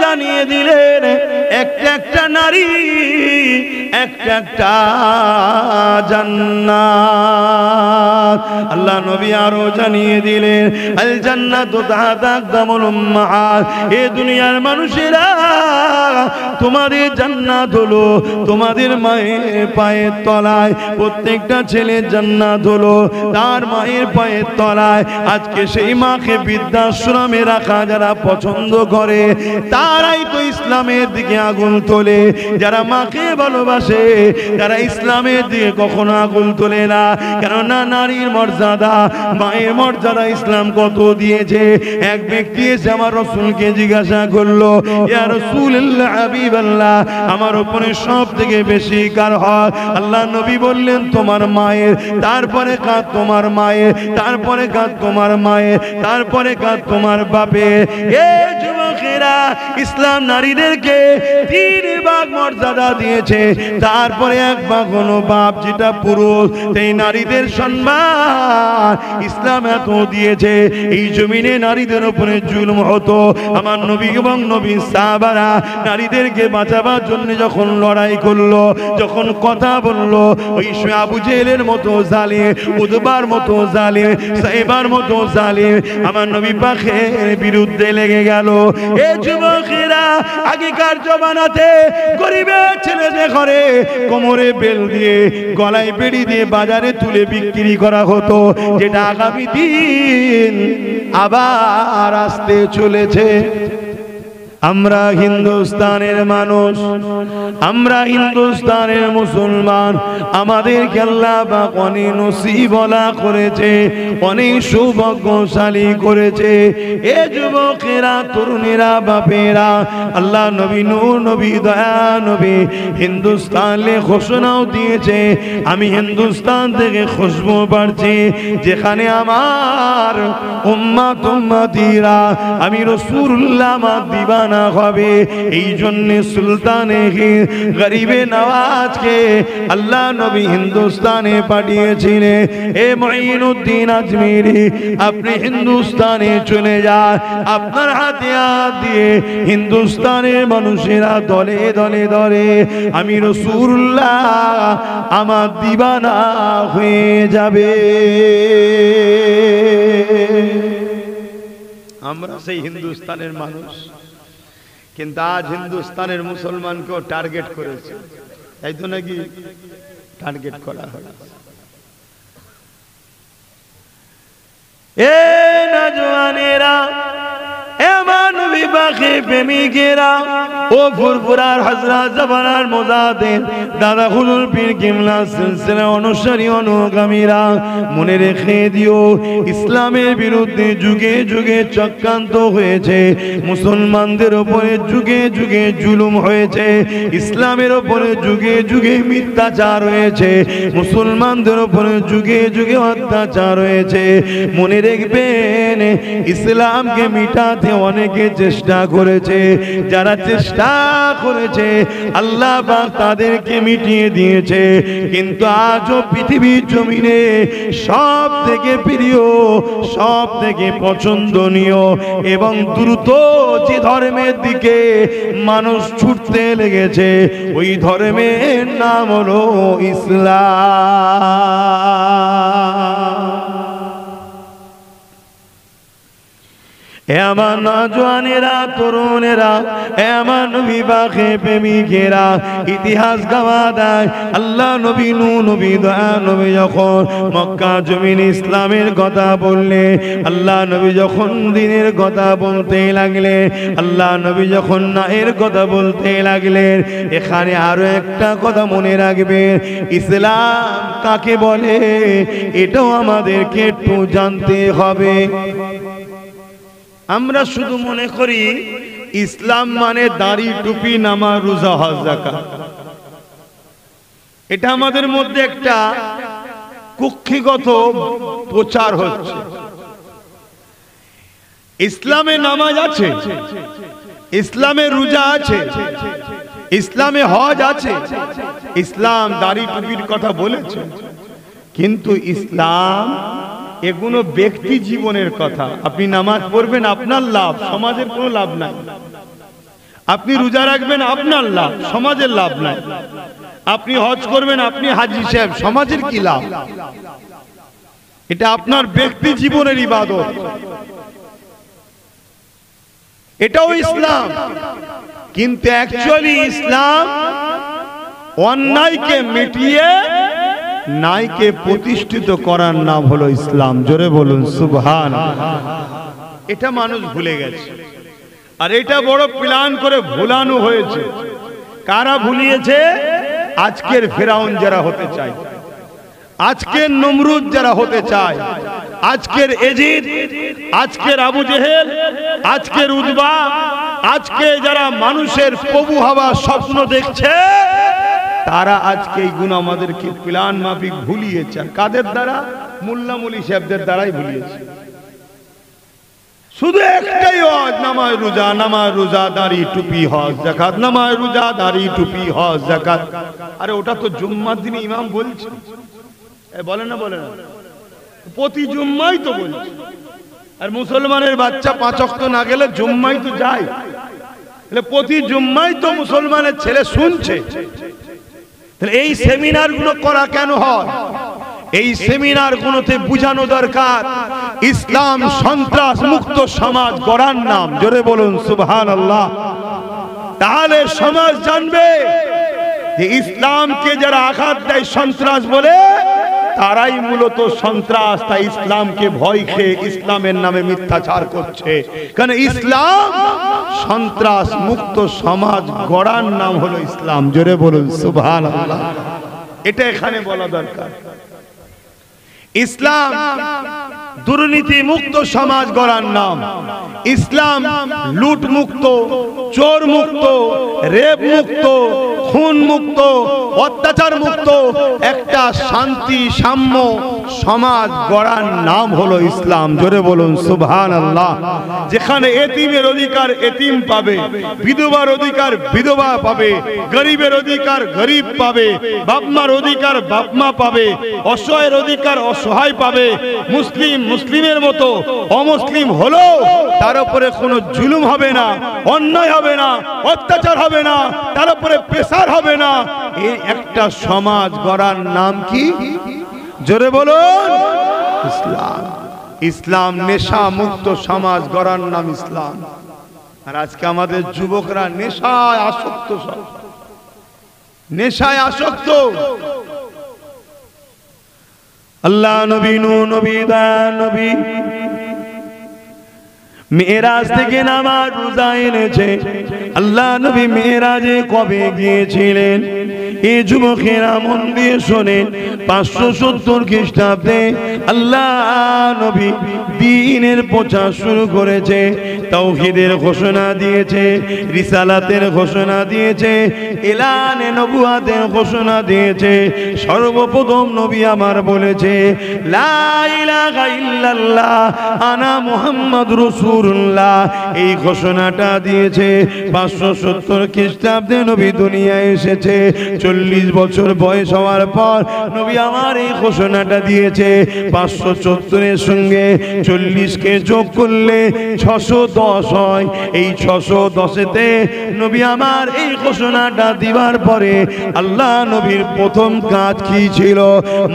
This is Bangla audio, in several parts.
জানিয়ে দিলেন একটা একটা নারী একটা একটা জান্নাত। আল্লাহ নবী আরো জানিয়ে দিলেন আল জান্নাতু তাহতা আকদামুল উম্মাহাত। এই দুনিয়ার মানুষেরা তোমাদের জান্নাত হলো তোমাদের মায়ের পায়ের তলায়। প্রত্যেকটা ছেলের জান্নাত হলো তার মায়ের পায়ের তলায়। আজকে সেই মাকে বৃদ্ধাশ্রমে রাখা যারা পছন্দ করে তারাই তো ইসলামের দিকে আগুন তোলে। যারা মাকে ভালোবাসে তারা ইসলামের দিকে কখনো আগুন তোলে না। কেননা নারীর মর্যাদা মায়ের মর্যাদা ইসলাম কত দিয়েছে। এক ব্যক্তি এসে আমার রাসূলকে জিজ্ঞাসা করলো, ইয়া রাসূলুল্লাহ হাবিবাল্লাহ, আমার উপরে সব থেকে বেশি কার হক? আল্লাহ নবী বললেন তোমার মায়ের, তারপরে কাঁদ তোমার মায়ের, তারপরে কাঁদ তোমার মায়ের, তারপরে কাঁদ তোমার বাপের। এ যুবকেরা, ইসলাম নারীদেরকে 3 ভাগ মর্যাদা দিয়েছে, তারপরে 1 ভাগ হলো বাপ যেটা পুরুষ। এই নারীদের সম্মান ইসলাম এত দিয়েছে। এই জমিনে নারীদের উপরে জুলুম হতো, আমার নবী এবং নবীর সাহাবারা নারীদেরকে বাঁচাবার জন্য যখন লড়াই করলো, যখন কথা বললো, ওই আবু জেহেলের মতো জালিম, উতবার মতো জালিম, সাইবার মতো জালিম আমার নবী পাকের বিরুদ্ধে লেগে গেল। এই যুবকেরা, আগেকার জমানাতে গরিবের ছেলেদের ঘরে কোমরে বেল দিয়ে গলায় বেড়ি দিয়ে বাজারে তুলে বিক্রি করা হতো, যেটা আগামী দিন আবার আসতে চলেছে। আমরা হিন্দুস্তানের মানুষ, আমরা হিন্দুস্তানের মুসলমান, আমাদেরকে আল্লাহ পাক অনেক নসিবওয়ালা করেছে, অনেক সৌভাগ্যশালী করেছে। এ যুবকেরা, তরুণেরা, বাপেরা, আল্লাহ নবী নূর নবী দয়া নবী হিন্দুস্তানে ঘোষণাও দিয়েছে, আমি হিন্দুস্তান থেকে খুশবু পাচ্ছি যেখানে আমার উম্মত উম্মতিরা আমি রাসূলুল্লাহ আমার দিবানা হবে। এই জন্য সুলতানে গরিবে নওয়াজকে আল্লাহ নবী হিন্দুস্তানে পাঠিয়েছিলেন। এ মুঈনুদ্দিন আজমিরি, আপনি হিন্দুস্তানে চলে যান, আপনার হাতে হাত দিয়ে হিন্দুস্তানের মানুষেরা দলে দলে দলে আমি রাসূলুল্লাহ আমার দিবানা হয়ে যাবে। আমরা সেই হিন্দুস্তানের মানুষ, কিন্তু আজ হিন্দুস্তানের মুসলমানকেও টার্গেট করেছে, তাই তো নাকি? টার্গেট করা হয়। এ নওজওয়ানেরা, এ মানবী পাখি প্রেমিকেরা, ও ফুরফুরার হযরত জামানার মুজাদ্দিদ দাদা হুজুর পীর কিবলা সিলসিলা অনুসারী অনুগামীরা, মনে রেখে দিও, ইসলামের বিরুদ্ধে যুগে যুগে চক্রান্ত হয়েছে, মুসলমানদের উপরে যুগে যুগে জুলুম হয়েছে, ইসলামের উপরে যুগে যুগে মিথ্যাচার হয়েছে, মুসলমানদের উপরে যুগে যুগে অত্যাচার হয়েছে। মনে রাখবেন, ইসলামকে মিটাতে অনেকে চেষ্টা করেছে, যারা চেষ্টা করেছে আল্লাহ পাক তাদেরকে মিটিয়ে দিয়েছে। কিন্তু আজও পৃথিবীর জমিনে সব থেকে প্রিয়, সব থেকে পছন্দনীয় এবং দ্রুত যে ধর্মের দিকে মানুষ ছুটতে লেগেছে, ওই ধর্মের নাম হলো ইসলাম। এমন নওজওয়ানেরা, তরুণেরা, এমন নবী পাকে প্রেমিকেরা, ইতিহাস গাওয়া দেয় আল্লাহ নবী নূহ নবী দয়া নবী যখন মক্কা জমিন ইসলামের কথা বললে, আল্লাহ নবী যখন দ্বীনের কথা বলতে লাগলে, আল্লাহ নবী যখন ন্যায়ের কথা বলতে লাগলেন, এখানে আরো একটা কথা মনে রাখবেন, ইসলাম কাকে বলে এটাও আমাদেরকে একটু জানতে হবে। আমরা শুধু মনে করি ইসলাম মানে দাড়ি, টুপি, নামাজ, রোজা, হজ, যাকাত। এটা আমাদের মধ্যে একটা কুক্ষিগত প্রচার হচ্ছে। ইসলামে নামাজ আছে, ইসলামে রোজা আছে, ইসলামে হজ আছে, ইসলাম দাড়ি টুপির কথা বলেছে, কিন্তু ইসলাম এগুলো ব্যক্তি জীবনের কথা। আপনি নামাজ পড়বেন, আপনার লাভ, সমাজের কোনো লাভ নাই। আপনি রোজা রাখবেন আপনার লাভ, সমাজের লাভ নাই। আপনি হজ করবেন, আপনি হাজী সাহেব, সমাজের কি লাভ? এটা আপনার ব্যক্তি জীবনের ইবাদত, এটাও ইসলাম। কিন্তু অ্যাকচুয়ালি ইসলাম অন্যায়কে মিটিয়ে ন্যায়কে প্রতিষ্ঠিত করার নাম হলো ইসলাম। জোরে বলুন সুবহানাল্লাহ। এটা মানুষ ভুলে গেছে, আর এটা বড় প্ল্যান করে ভুলানো হয়েছে। কারা ভুলিয়েছে? আজকের ফেরাউন যারা হতে চায়, আজকের নমরুদ যারা হতে চায়, আজকের এজিদ, আজকের আবু জেহেল, আজকের উতবা, আজকে যারা মানুষের প্রভু হওয়ার স্বপ্ন দেখছে, তারা আজকে এই গুণ আমাদেরকে প্ল্যান মাফিক ভুলিয়েছে। কাদের দ্বারা? মোল্লা মুলি সাহেবদের দ্বারাই ভুলিয়েছে। শুধু একটাই হজ, নামাজ রোজা, নামাজ রোজা, দাড়ি টুপি, হজ যাকাত, নামাজ রোজা, দাড়ি টুপি, হজ যাকাত। আরে ওটা তো জুম্মার দিনে ইমাম বলছে, বলে না? বলে না? প্রতি জুম্মাই তো বলছে। আর মুসলমানের বাচ্চা 5 ওয়াক্ত না গেলে জুম্মাই তো যায়, প্রতি জুম্মাই তো মুসলমানের ছেলে শুনছে। এই সেমিনার গুলো করা কেন হয়? এই সেমিনার গুলোতে বুঝানো দরকার ইসলাম সন্ত্রাস মুক্ত সমাজ গড়ার নাম। জোরে বলুন সুবহানাল্লাহ। তাহলে সমাজ জানবে যে ইসলামকে যারা আঘাত দেয় সন্ত্রাস বলে, তারাই মূলত সন্ত্রাস। তাই ইসলামকে ভয় খেয়ে ইসলামের নামে মিথ্যাচার করছে। কারণ ইসলাম সন্ত্রাস মুক্ত সমাজ গড়ার নাম হলো ইসলাম। জোরে বলুন সুবহানাল্লাহ। এটা এখানে বলা দরকার। ইসলাম দুর্নীতি মুক্ত সমাজ গড়ার নাম। ইসলাম লুট মুক্ত, চোর মুক্ত, রেপ মুক্ত, খুন মুক্ত, অত্যাচার মুক্ত একটা শান্তি সাম্য সমাজ গড়ার নাম হলো ইসলাম। জোরে বলুন সুবহানাল্লাহ। যেখানে এতিমের অধিকার এতিম পাবে, বিধবার অধিকার বিধবা পাবে, গরিবের অধিকার গরিব পাবে, বাপমার অধিকার বাপমা পাবে, অসহায়ের অধিকার অসহায় পাবে। মুসলিম মুসলিমের মতো, অমুসলিম হলো তার উপরে কোনো জুলুম হবে না, অন্যায় হবে না, অত্যাচার হবে না, তার উপরে প্রেসার হবে না। এই একটা সমাজ গড়ার নাম কি? জোরে বলুন ইসলাম। ইসলাম নেশা মুক্ত সমাজ গড়ার নাম ইসলাম। আর আজকে আমাদের যুবকরা নেশায় আসক্ত, সব নেশায় আসক্ত। আল্লাহ নবী, নবী দা নবী মেরাজ থেকে নামাজ রোজা এনেছে। আল্লাহ নবী মেরাজে কবে গিয়েছিলেন? এই যুবকেরা মন দিয়ে শোনেন। 570 খ্রিস্টাব্দে আল্লাহ নবী দ্বীনের প্রচার শুরু করেছে, তাওহীদের ঘোষণা দিয়েছে, রিসালাতের ঘোষণা দিয়েছে, এলানে নবুয়াতের ঘোষণা দিয়েছে। সর্বপ্রথম নবী আমার বলেছে লা ইলাহা ইল্লাল্লাহ আনা মুহাম্মাদুর রাসূলুল্লাহ। এই ঘোষণাটা দিয়েছে 570 খ্রিস্টাব্দে নবী দুনিয়ায় এসেছে। 40 বছর বয়স হওয়ার পর নবী আমার এই ঘোষণাটা দিয়েছে। 574 এর সঙ্গে 40 কে যোগ করলে 610 হয়। এই 610তে নবী আমার এই ঘোষণাটা দিবার পরে আল্লাহ নবীর প্রথম কাজ কি ছিল?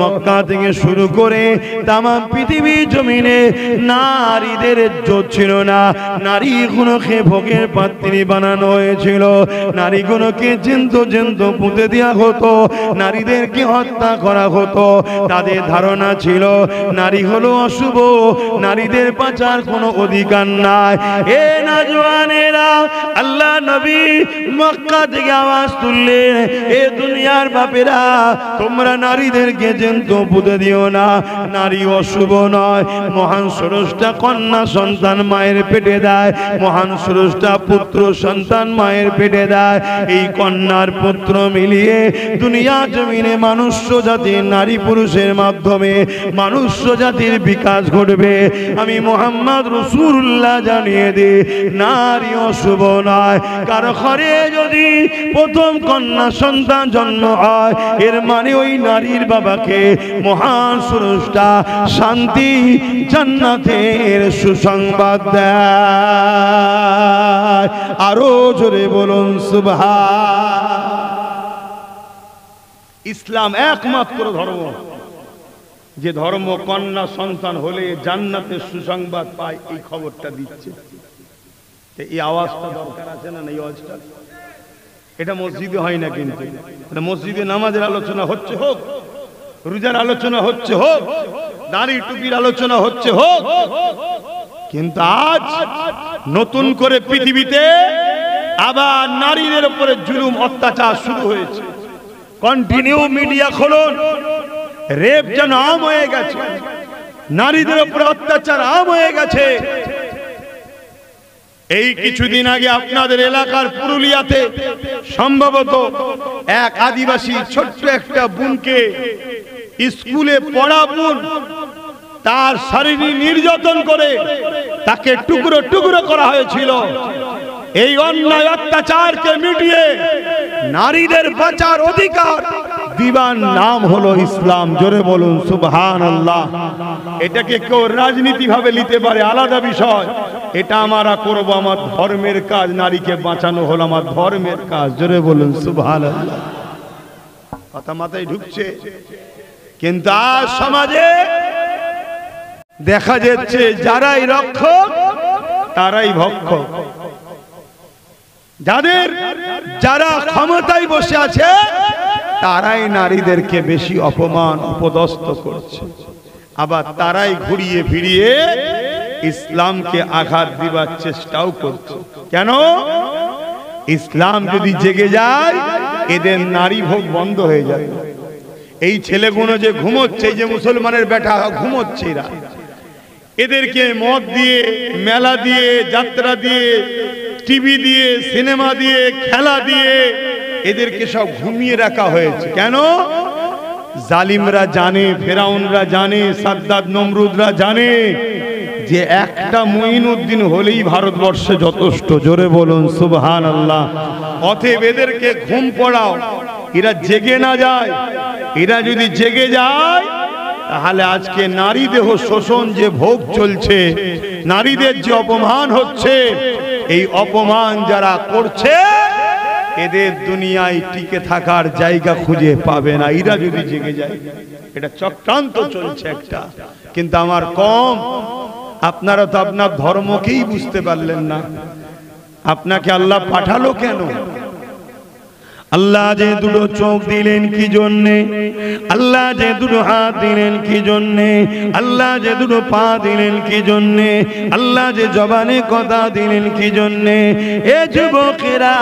মক্কা থেকে শুরু করে তাম পৃথিবী জমিনে নারীদের ইজ্জত ছিল না। নারীগুলোকে ভোগের পাত্রী বানানো হয়েছিল, নারীগুলোকে জ্যান্ত পুঁতে দেওয়া হতো, নারীদেরকে হত্যা করা হতো। তাদের ধারণা ছিল নারী হলো অশুভ, নারীদের বাঁচার কোনো অধিকার নাই। এ নওজওয়ানেরা, আল্লাহ নবী মক্কা থেকে আওয়াজ তুললেন, এ দুনিয়ার বাপেরা, তোমরা নারীদেরকে জ্যান্ত পুঁতে দিও না। নারী অশুভ নয়। মহান স্রষ্টা কন্যা সন্তান মায়ের পেটে দেয়, মহান স্রষ্টা পুত্র সন্তান মায়ের পেটে দেয়। এই কন্যার পুত্র মিলিয়ে দুনিয়া জমিনে মনুষ্য জাতির নারী পুরুষের মাধ্যমে মনুষ্য জাতির বিকাশ ঘটবে। আমি মুহাম্মদ রাসূলুল্লাহ জানিয়ে জানিয়ে দে নারী অশুভ নয়। কারো ঘরে যদি প্রথম কন্যা সন্তান জন্ম হয় এর মানে ওই নারীর বাবাকে মহান স্রষ্টা শান্তি জান্নাতের সুসংবাদ দেয়। আরো জোরে বলুন সুবহান। ইসলাম একমাত্র ধর্ম যে ধর্ম কন্যা সন্তান হলে জান্নাতের সুসংবাদ পায়, এই খবরটা দিচ্ছে। এই আওয়াজটা দরকার আছে না? এই আওয়াজটা এটা মসজিদে হয় না, কিন্তু মসজিদে নামাজের আলোচনা হচ্ছে হোক, রোজার আলোচনা হচ্ছে হোক, দাড়ি টুপির আলোচনা হচ্ছে হোক, কিন্তু আজ নতুন করে পৃথিবীতে আবার নারীদের উপরে জুলুম অত্যাচার শুরু হয়েছে। কন্টিনিউ মিডিয়া খুলুন, রেপ যেন আম হয়ে গেছে, নারীদের উপরে অত্যাচার আম হয়ে গেছে। এই কিছুদিন আগে আপনাদের এলাকার পুরুলিয়াতে সম্ভবত এক আদিবাসী ছোট্ট একটা বোনকে স্কুলে পড়া বোন তার শারীরিক নির্যাতন করে তাকে টুকরো টুকরো করা হয়েছিল। এই অন্যায় অত্যাচারকে মিটিয়ে নারীদের বাঁচার অধিকার দিবার নাম হলো ইসলাম। জোরে বলুন সুবহানাল্লাহ। এটাকে কেউ রাজনীতি ভাবে নিতে পারে, আলাদা বিষয়। এটা আমরা করব, আমার ধর্মের কাজ। নারীকে বাঁচানো হলো আমার ধর্মের কাজ। জোরে বলুন সুবহানাল্লাহ। কথা মাথায় ঢুকছে? কিন্তু আজ সমাজে দেখা যাচ্ছে যারাই রক্ষক তারাই ভক্ষক, যারা ক্ষমতায় বসে আছে তারাই নারীদেরকে বেশি অপমান অপদস্থ করছে, আবার তারাই ঘুরিয়ে ফিরিয়ে ইসলামকে আঘাত দিবার চেষ্টাও করছে। কেন? ইসলাম যদি জেগে যায় এদের নারী ভোগ বন্ধ হয়ে যাবে। এই ছেলেগুলো যে ঘুমোচ্ছে, এই যে মুসলমানের বেটা ঘুমোচ্ছে, এদেরকে মদ দিয়ে, মেলা দিয়ে, যাত্রা দিয়ে, টিভি দিয়ে, সিনেমা দিয়ে, খেলা দিয়ে এদেরকে সব ঘুমিয়ে রাখা হয়েছে। কেন? জালিমরা জানে, ফেরাউনরা জানে, সাদ্দাত নমরুদরা জানে যে একটা মুঈনুদ্দিন হলেই ভারতবর্ষে যথেষ্ট। জোরে বলুন সুবহানাল্লাহ। অতএব এদেরকে ঘুম পড়াও, এরা জেগে না যায়। এরা যদি জেগে যায় তাহলে আজকে নারী দেহ শোষণ যে ভোগ চলছে, নারীদের যে অপমান হচ্ছে, এই অপমান যারা করছে এদের দুনিয়ায় টিকে থাকার জায়গা খুঁজে পাবে না। এরা যদি জেগে যায়, এটা চক্রান্ত চলছে একটা। কিন্তু আমার কম, আপনারা তো আপনার ধর্মকেই বুঝতে পারলেন না। আপনাকে আল্লাহ পাঠালো কেন? আল্লাহ যে দুটো চোখ দিলেন কি জন্যে? আল্লাহ যে দুটো হাত দিলেন কি জন্যে? আল্লাহ যে দুটো পা দিলেন কি জন্যে? আল্লাহ যে জবানে কথা দিলেন কি জন্যে? এ যুবকেরা,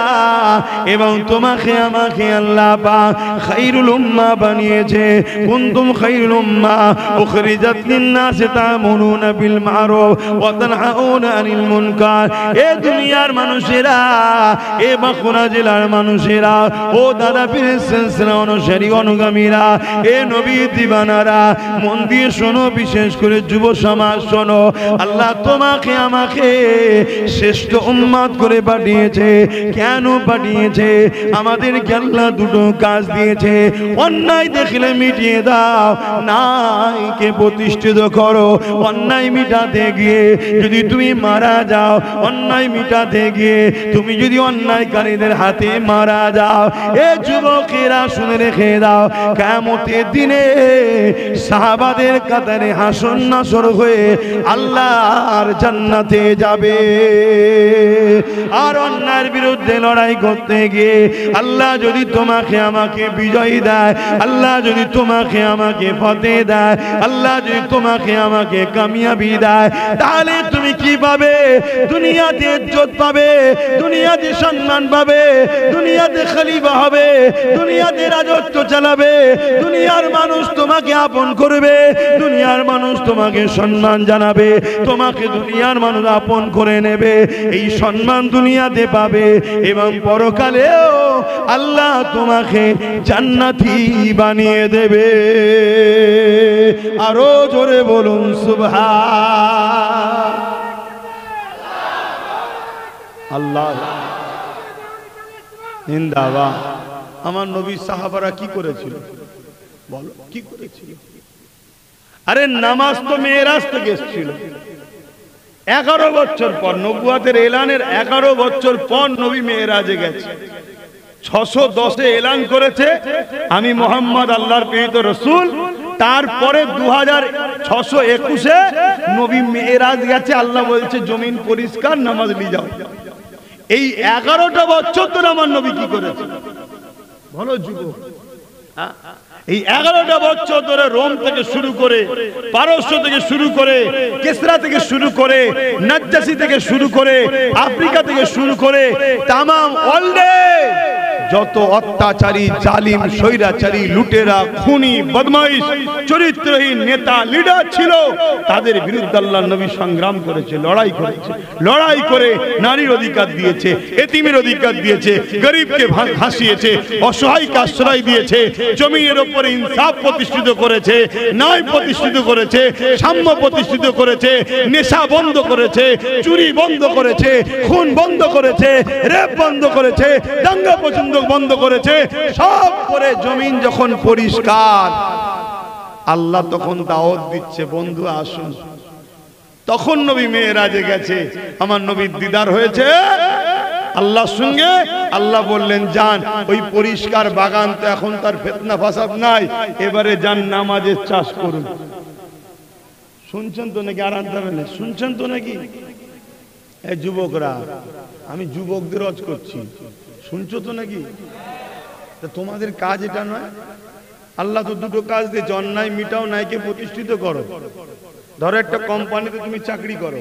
এবং তোমাকে আমাকে আল্লাহ পাক খায়রুল উম্মাহ বানিয়েছে। কুনতুম খায়রুল উম্মাহ উখরিজাত লিন-নাস তা'মুরুনা বিল মা'রুফ ওয়া তানহাউনা আনিল মুনকার। এ দুনিয়ার মানুষেরা, এ বাঁকুড়া জেলার মানুষেরা, ও দাদা পীরের সিলসিলা অনুসারী অনুগামীরা, এ নবী দিবানারা, মন দিয়ে শোনো, বিশেষ করে যুব সমাজ শোনো। আল্লাহ তোমাকে আমাকে শ্রেষ্ঠ উম্মত করে পাঠিয়েছে। কেন পাঠিয়েছে? আমাদেরকে আল্লাহ দুটো কাজ দিয়েছে। অন্যায় দেখলে মিটিয়ে দাও, ন্যায়কে প্রতিষ্ঠিত করো। অন্যায় মিটাতে গিয়ে যদি তুমি মারা যাও, অন্যায় মিটাতে গিয়ে তুমি যদি অন্যায়কারীদের হাতে মারা যাও, এ যুবকেরা শুনে রেখে দাও, কিয়ামতের দিনে সাহাবাদের কাতারে হাসর নাসর হয়ে আল্লাহর জান্নাতে যাবে। আর অন্যায়ের বিরুদ্ধে লড়াই করতে গিয়ে আল্লাহ যদি তোমাকে আমাকে বিজয়ী দেয়, আল্লাহ যদি তোমাকে আমাকে ফতে দেয়, আল্লাহ যদি তোমাকে আমাকে কামিয়াবি দেয়, তাহলে তুমি কি পাবে? দুনিয়াতে ইজ্জত পাবে, দুনিয়াতে সম্মান পাবে, দুনিয়াতে খলিফা হবে, দুনিয়াতে রাজত্ব চালাবে, দুনিয়ার মানুষ তোমাকে আপন করবে, দুনিয়ার মানুষ তোমাকে সম্মান জানাবে, তোমাকে দুনিয়ার মানুষ আপন করে নেবে। এই সম্মান দুনিয়াতে পাবে এবং পরকালেও আল্লাহ তোমাকে জান্নাতি বানিয়ে দেবে। আরো জোরে বলুন সুবহান। আল্লাহ জিন্দাবাদ। আমার নবী সাহাবারা কি করেছিল বলো, কি করেছিল? আরে নামাজ তো মেরাজ থেকে এসেছিল 11 বছর পর, নবুয়াতের এলানের 11 বছর পর নবী মেরাজে গেছে। 610-এ এলান করেছে আমি মোহাম্মদ আল্লাহর প্রেরিত রাসূল। তারপরে 2621-এ নবী মেরাজ গেছে। আল্লাহ বলছে জমিন পরিষ্কার, নামাজ নিয়ে যাও। এই 11টা বছর ধরে আমার নবী কি করেছে বলো যুবক? এই 11টা বছর ধরে রোম থেকে শুরু করে, পারস্য থেকে শুরু করে, কেসরা থেকে শুরু করে, নাজ্জাসি থেকে শুরু করে, আফ্রিকা থেকে শুরু করে তামাম ওয়ার্ল্ডে যত অত্যাচারী, জালিম, স্বৈরাচারী, লুটেরা, খুনি, বদমাইশ, চরিত্রহীন নেতা, লিডার ছিল, তাদের বিরুদ্ধে আল্লাহর নবী সংগ্রাম করেছে, লড়াই করেছে। লড়াই করে নারীর অধিকার দিয়েছে, এতিমের অধিকার দিয়েছে, গরিবকে ভাসিয়েছে, অসহায়কে আশ্রয় দিয়েছে, জমিনের উপরে ইনসাফ প্রতিষ্ঠিত করেছে, ন্যায় প্রতিষ্ঠিত করেছে, সাম্য প্রতিষ্ঠিত করেছে, নেশা বন্ধ করেছে, চুরি বন্ধ করেছে, খুন বন্ধ করেছে, রেপ বন্ধ করেছে, দাঙ্গা পছন্দ বন্ধ করেছে। সব করে জমিন যখন পরিষ্কার, আল্লাহ তখন দাওয়াত দিচ্ছে বন্ধু আসুন। তখন নবী মেরাজে গেছে, আমার নবীর দিদার হয়েছে আল্লাহর সঙ্গে। আল্লাহ বললেন যান, ওই পরিষ্কার বাগান তো এখন তার ফিতনা ফাসাদ নাই, এবারে যান নামাজের চাষ করুন। শুনছেন তো নাকি? আর আনতে হবে না, শুনছেন তো নাকি? এই যুবকরা, আমি যুবকদের রজ করছি, শুনছো তো নাকি? তোমাদের কাজ এটা নয়? আল্লাহ তো দুটো কাজ দিয়েছে, অন্যায় মিটাও, ন্যায়কে প্রতিষ্ঠিত করো। ধরো একটা কোম্পানিতে তুমি চাকরি করো,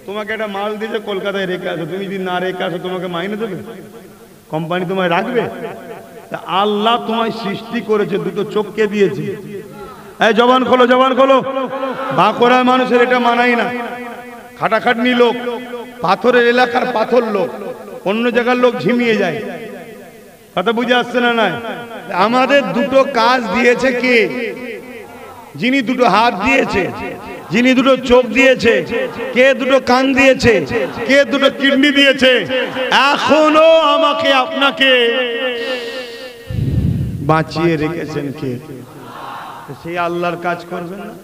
তোমাকে একটা মাল দিয়েছে কলকাতায় রেখে আসো, তুমি যদি না রেখে আসো তোমাকে মাইনে দেবে? কোম্পানি তোমায় রাখবে? আল্লাহ তোমায় সৃষ্টি করেছে, দুটো চোখকে দিয়েছে। এই জবান খোলো, জবান খোলো। বাঁকুড়ার মানুষের এটা মানাই না, খাটাখাটনি লোক, পাথরের এলাকার পাথর লোক, অন্য জায়গার লোক ঝিমিয়ে যায়। কথা বুঝে আসছে না? নাই, আমাদের দুটো কাজ দিয়েছে কে? যিনি দুটো হাত দিয়েছে, যিনি দুটো চোখ দিয়েছে, কে দুটো কান দিয়েছে, কে দুটো কিডনি দিয়েছে। এখনো আমাকে আপনাকে বাঁচিয়ে রেখেছেন কে? সেই আল্লাহর কাজ করবেন না?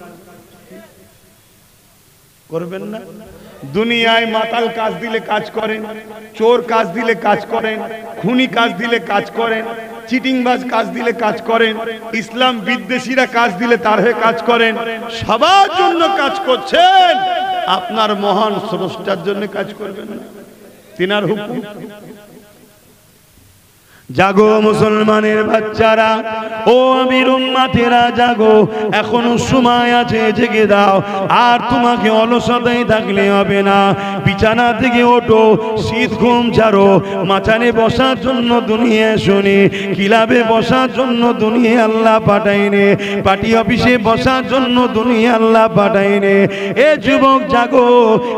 করবেন না? দুনিয়ায় মাতাল কাজ দিলে কাজ করেন, চোর কাজ দিলে কাজ করেন, খুনি কাজ দিলে কাজ করেন, চিটিংবাজ কাজ দিলে কাজ করেন, ইসলাম বিদ্বেষীরা কাজ দিলে তার হয়ে কাজ করেন। সবার জন্য কাজ করছেন, আপনার মহান স্রষ্টার জন্য কাজ করবেন না? তিনার হুকুম। জাগো মুসলমানের বাচ্চারা, ও আমির উম্মতেরা জাগো, এখনো সময় আছে, জেগে দাও। আর তোমাকে অলসতায় থাকলে হবে না, বিছানা থেকে ওঠো, শীত ঘুম ছাড়ো। মাচানে বসার জন্য দুনিয়া শুনি, ক্লাবে বসার জন্য দুনিয়া আল্লাহ পাঠাইনে, পার্টি অফিসে বসার জন্য দুনিয়া আল্লাহ পাঠাইনে। এ যুবক জাগো,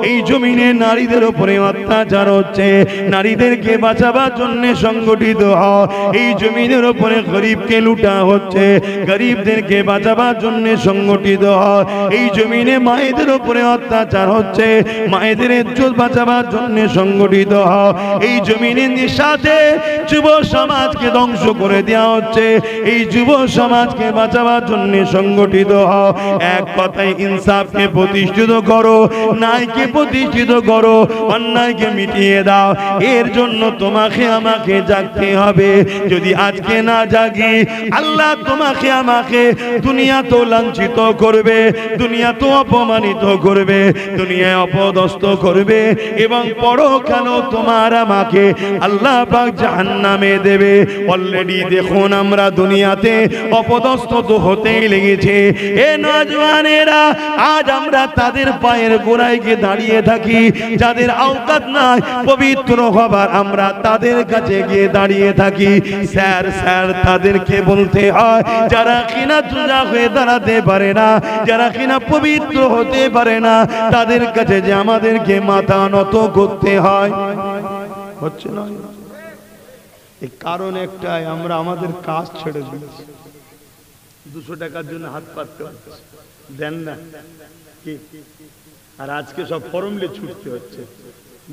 এই জমিনে নারীদের উপরে অত্যাচার হচ্ছে, নারীদেরকে বাঁচাবার জন্য সংগঠিত এই জমিনের উপরে গরিবকে লুটা হচ্ছে, গরিবদেরকে বাঁচাবার জন্য সংগঠিত হয়। এই জমিনে মায়েদের উপরে অত্যাচার হচ্ছে, মায়েদের ইজ্জত বাঁচাবার জন্য সংগঠিত হয়। এই জমিনের নিশাতে যুব সমাজকে ধ্বংস করে দেওয়া হচ্ছে, এই যুব সমাজকে বাঁচাবার জন্য সংগঠিত হয়। এক কথায় ইনসাফকে প্রতিষ্ঠিত করো, ন্যায়কে প্রতিষ্ঠিত করো, অন্যায়কে মিটিয়ে দাও। এর জন্য তোমাকে আমাকে জাগতে হবে। যদি আজকে না জাগি, আল্লাহ তোমাকে আমাকে দুনিয়া তো লাঞ্ছিত করবে, দুনিয়া তো অপমানিত করবে, দুনিয়ায় অপদস্থ করবে, এবং পরকালেও তোমার আমাকে আল্লাহ পাক জাহান্নামে দেবে। অলরেডি দেখুন আমরা দুনিয়াতে অপদস্থ তো হতেই লেগেছে। এ নওজওয়ানেরা, আজ আমরা তাদের পায়ের গোড়ায় গিয়ে দাঁড়িয়ে থাকি, যাদের আওকাত নাই পবিত্র হবার, আমরা তাদের কাছে গিয়ে দাঁড়িয়ে থাকি। স্যার স্যার তাদেরকে বলতে হয়, যারা কিনা তুজা হয়ে দাঁড়াতে পারে না, যারা কিনা পবিত্র হতে পারে না, তাদের কাছে যে আমাদেরকে মাথা নত করতে হয়। হচ্ছে না? এই কারণ একটাই, আমরা আমাদের কাজ ছেড়ে দিয়েছি। 200 টাকার জন্য হাত পাততে হচ্ছে, দেন না। আর আজকে সব ফর্মলে ছুটতে হচ্ছে,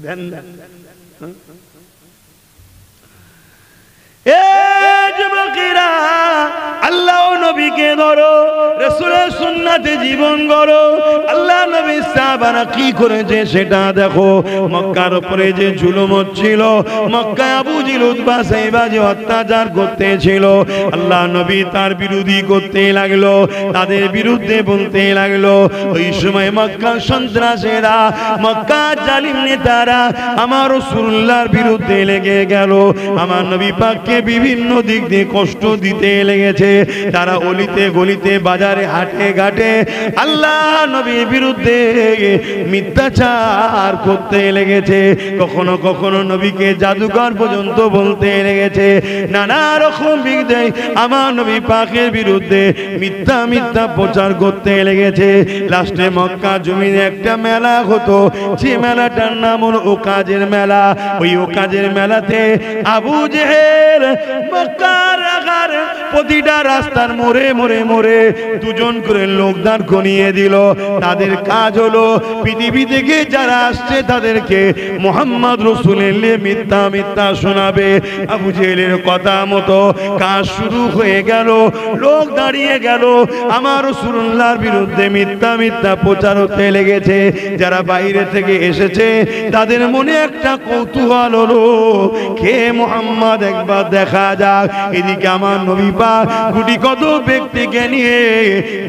দেন না? যুবকেরা, আল্লাহ নবীকে ধরো, রাসূলের সুন্নাতে জীবন গড়ো। আল্লাহ নবী সাহাবারা কি করেছে সেটা দেখো। মক্কার উপরে যে জুলুম হচ্ছিল, মক্কায় আবু জিল উতবা সাইবা যে অত্যাচার করতেছিল, আল্লাহ নবী তার বিরোধী করতে লাগলো, তাদের বিরুদ্ধে বলতে লাগলো। ওই সময় মক্কার সন্ত্রাসীরা, মক্কার জালিম নেতারা আমার রাসূলুল্লাহর বিরুদ্ধে লেগে গেল। আমার নবী পাককে বিভিন্ন দিক দিয়ে কষ্ট দিতে লেগেছে। তারা অলিতে গলিতে, বাজারে, হাটে ঘাটে আল্লাহ নবীর বিরুদ্ধে মিথ্যাচার করতে লেগেছে। কখনো কখনো নবীকে জাদুকর পর্যন্ত বলতে লেগেছে। নানা রকম বিদ্যে আমার নবী পাকের বিরুদ্ধে মিথ্যা মিথ্যা প্রচার করতে লেগেছে। লাস্টে মক্কা জমিনে একটা মেলা হতো, যে মেলাটার নাম হলো ওকাজের মেলা। ওই ওকাজের মেলাতে আবু জেহেল মক্কার আগার প্রতিটা রাস্তার মোড়ে মোড়ে মোড়ে দুজন করে লোক দাঁড় করিয়ে দিল। তাদের কাজ হলো পৃথিবী থেকে যারা আসছে তাদেরকে মুহাম্মদ রাসূলের মিথ্যা মিথ্যা শোনাবে। আবু জেহেলের কথা মতো কাজ শুরু হয়ে গেল। লোক দাঁড়িয়ে গেল, আমার রাসূলুল্লাহর বিরুদ্ধে মিথ্যা মিথ্যা প্রচার হতে লেগেছে। যারা বাইরে থেকে এসেছে তাদের মনে একটা কৌতূহল হলো, কে মুহাম্মদ একবার দেখা যাক। এদিকে আমার নবী পাক কোটি কত ব্যক্তিকে নিয়ে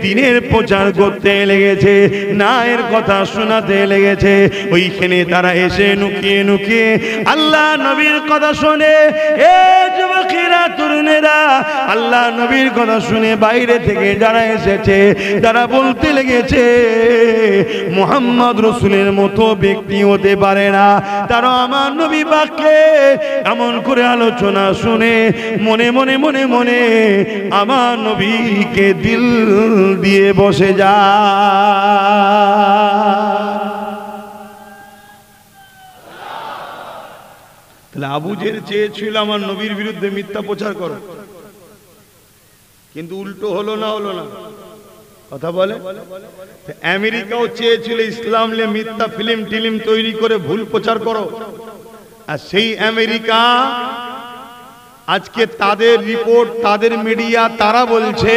দিনের প্রচার করতে লেগেছে, ন্যায়ের কথা শোনাতে লেগেছে। ওইখানে তারা এসে নুকিয়ে নুকিয়ে আল্লাহ নবীর কথা শুনে, এ যুবকেরা, তরুণেরা, আল্লাহ নবীর কথা শুনে বাইরে থেকে যারা এসেছে তারা বলতে লেগেছে মুহাম্মদ রাসূলের মতো ব্যক্তি হতে পারে না। তারা আমার নবী পাককে এমন করে আলোচনা শুনে মনে মনে মনে মনে আমার নবীকে দিল দিয়ে বসে যা। তাহলে আবু জেহেল চেয়েছিল আমার নবীর বিরুদ্ধে মিথ্যা প্রচার করো, কিন্তু উল্টো হলো না? হলো না? কথা বলে। আমেরিকাও চেয়েছিল ইসলাম নিয়ে মিথ্যা ফিল্ম টিলিম তৈরি করে ভুল প্রচার করো, আর সেই আমেরিকা আজকে তাদের রিপোর্ট, তাদের মিডিয়া, তারা বলছে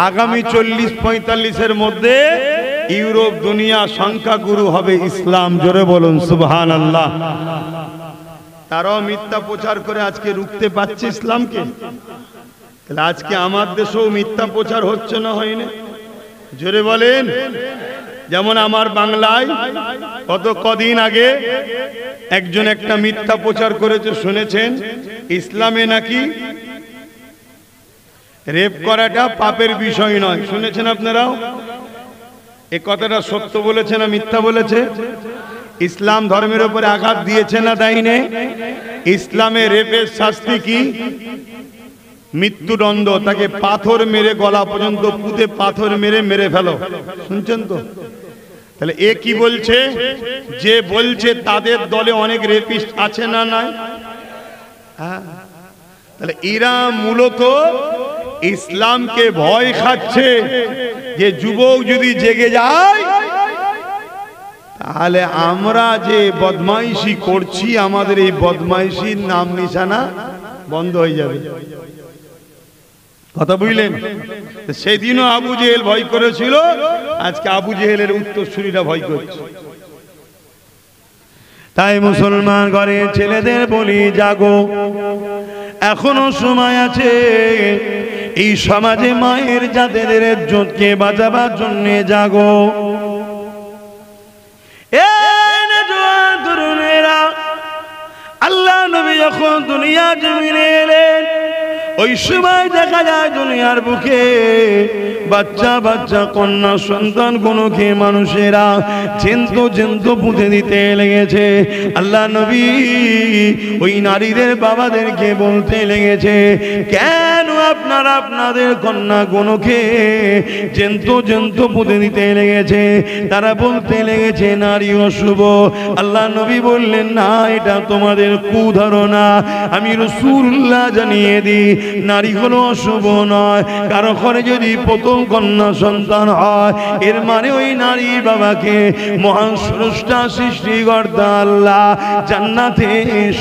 আগামী 40-45 মধ্যে ইউরোপ দুনিয়া সংখ্যাগুরু হবে ইসলাম। জোরে বলুন সুবহানাল্লাহ। তারাও মিথ্যা প্রচার করে আজকে রুখতে পারছে ইসলামকে। তাহলে আজকে আমার দেশেও মিথ্যা প্রচার হচ্ছে না, হয়নি? জোরে বলেন। যেমন আমার বাংলায় কদিন আগে একজন একটা মিথ্যা প্রচার করেছে, শুনেছেন? ইসলামে নাকি রেপ করাটা পাপের বিষয় নয়। শুনেছেন আপনারাও? এ কথাটা সত্য বলেছে না মিথ্যা বলেছে? ইসলাম ধর্মের উপরে আঘাত দিয়েছে না দেয়নি? ইসলামে রেপের শাস্তি কি? মৃত্যুদণ্ড। তাকে পাথর মেরে গলা পর্যন্ত পুঁতে পাথর মেরে মেরে ফেলো। শুনছেন তো? তাহলে এ কি বলছে? যে বলছে তাদের দলে অনেক রেপিস্ট আছে না নাই? তাহলে এরা মূলত ইসলামকে ভয় খাচ্ছে যে যুবক যদি জেগে যায় তাহলে আমরা যে বদমাইশি করছি আমাদের এই বদমাইশির নাম নিশানা বন্ধ হয়ে যাবে। কথা বুঝলেন? সেদিনও আবু জেহেল ভয় করেছিল, আজকে আবু জেহেলের উত্তরসূরিরা ভয় করছে। তাই মুসলমান ঘরের ছেলেদের বলি, জাগো, এখনো সময় আছে। এই সমাজে মায়ের জাতের ইজ্জতকে বাঁচাবার জন্য জাগো। আল্লাহ নবী যখন দুনিয়া জমিনে এলেন, ওই সময় দেখা যায় দুনিয়ার বুকে বাচ্চা বাচ্চা কন্যা সন্তান গুলোকে মানুষেরা জেন্ত পুঁতে দিতে লেগেছে। আল্লাহ নবী ওই নারীদের বাবাদেরকে বলতে লেগেছে, কেন আপনারা আপনাদের কন্যাগুলোকে জেন্ত জেন্ত পুঁতে দিতে লেগেছে। তারা বলতে লেগেছে নারী অশুভ। আল্লাহ নবী বললেন না, এটা তোমাদের কুধারণা। আমি রাসূলুল্লাহ জানিয়ে দিই, নারী হলো অশুভ নয়। কারো ঘরে যদি প্রথম কন্যা সন্তান হয়, এর মানে ওই নারী বাবাকে মহান স্রষ্টা সৃষ্টিকর্তা আল্লাহ জান্নাতে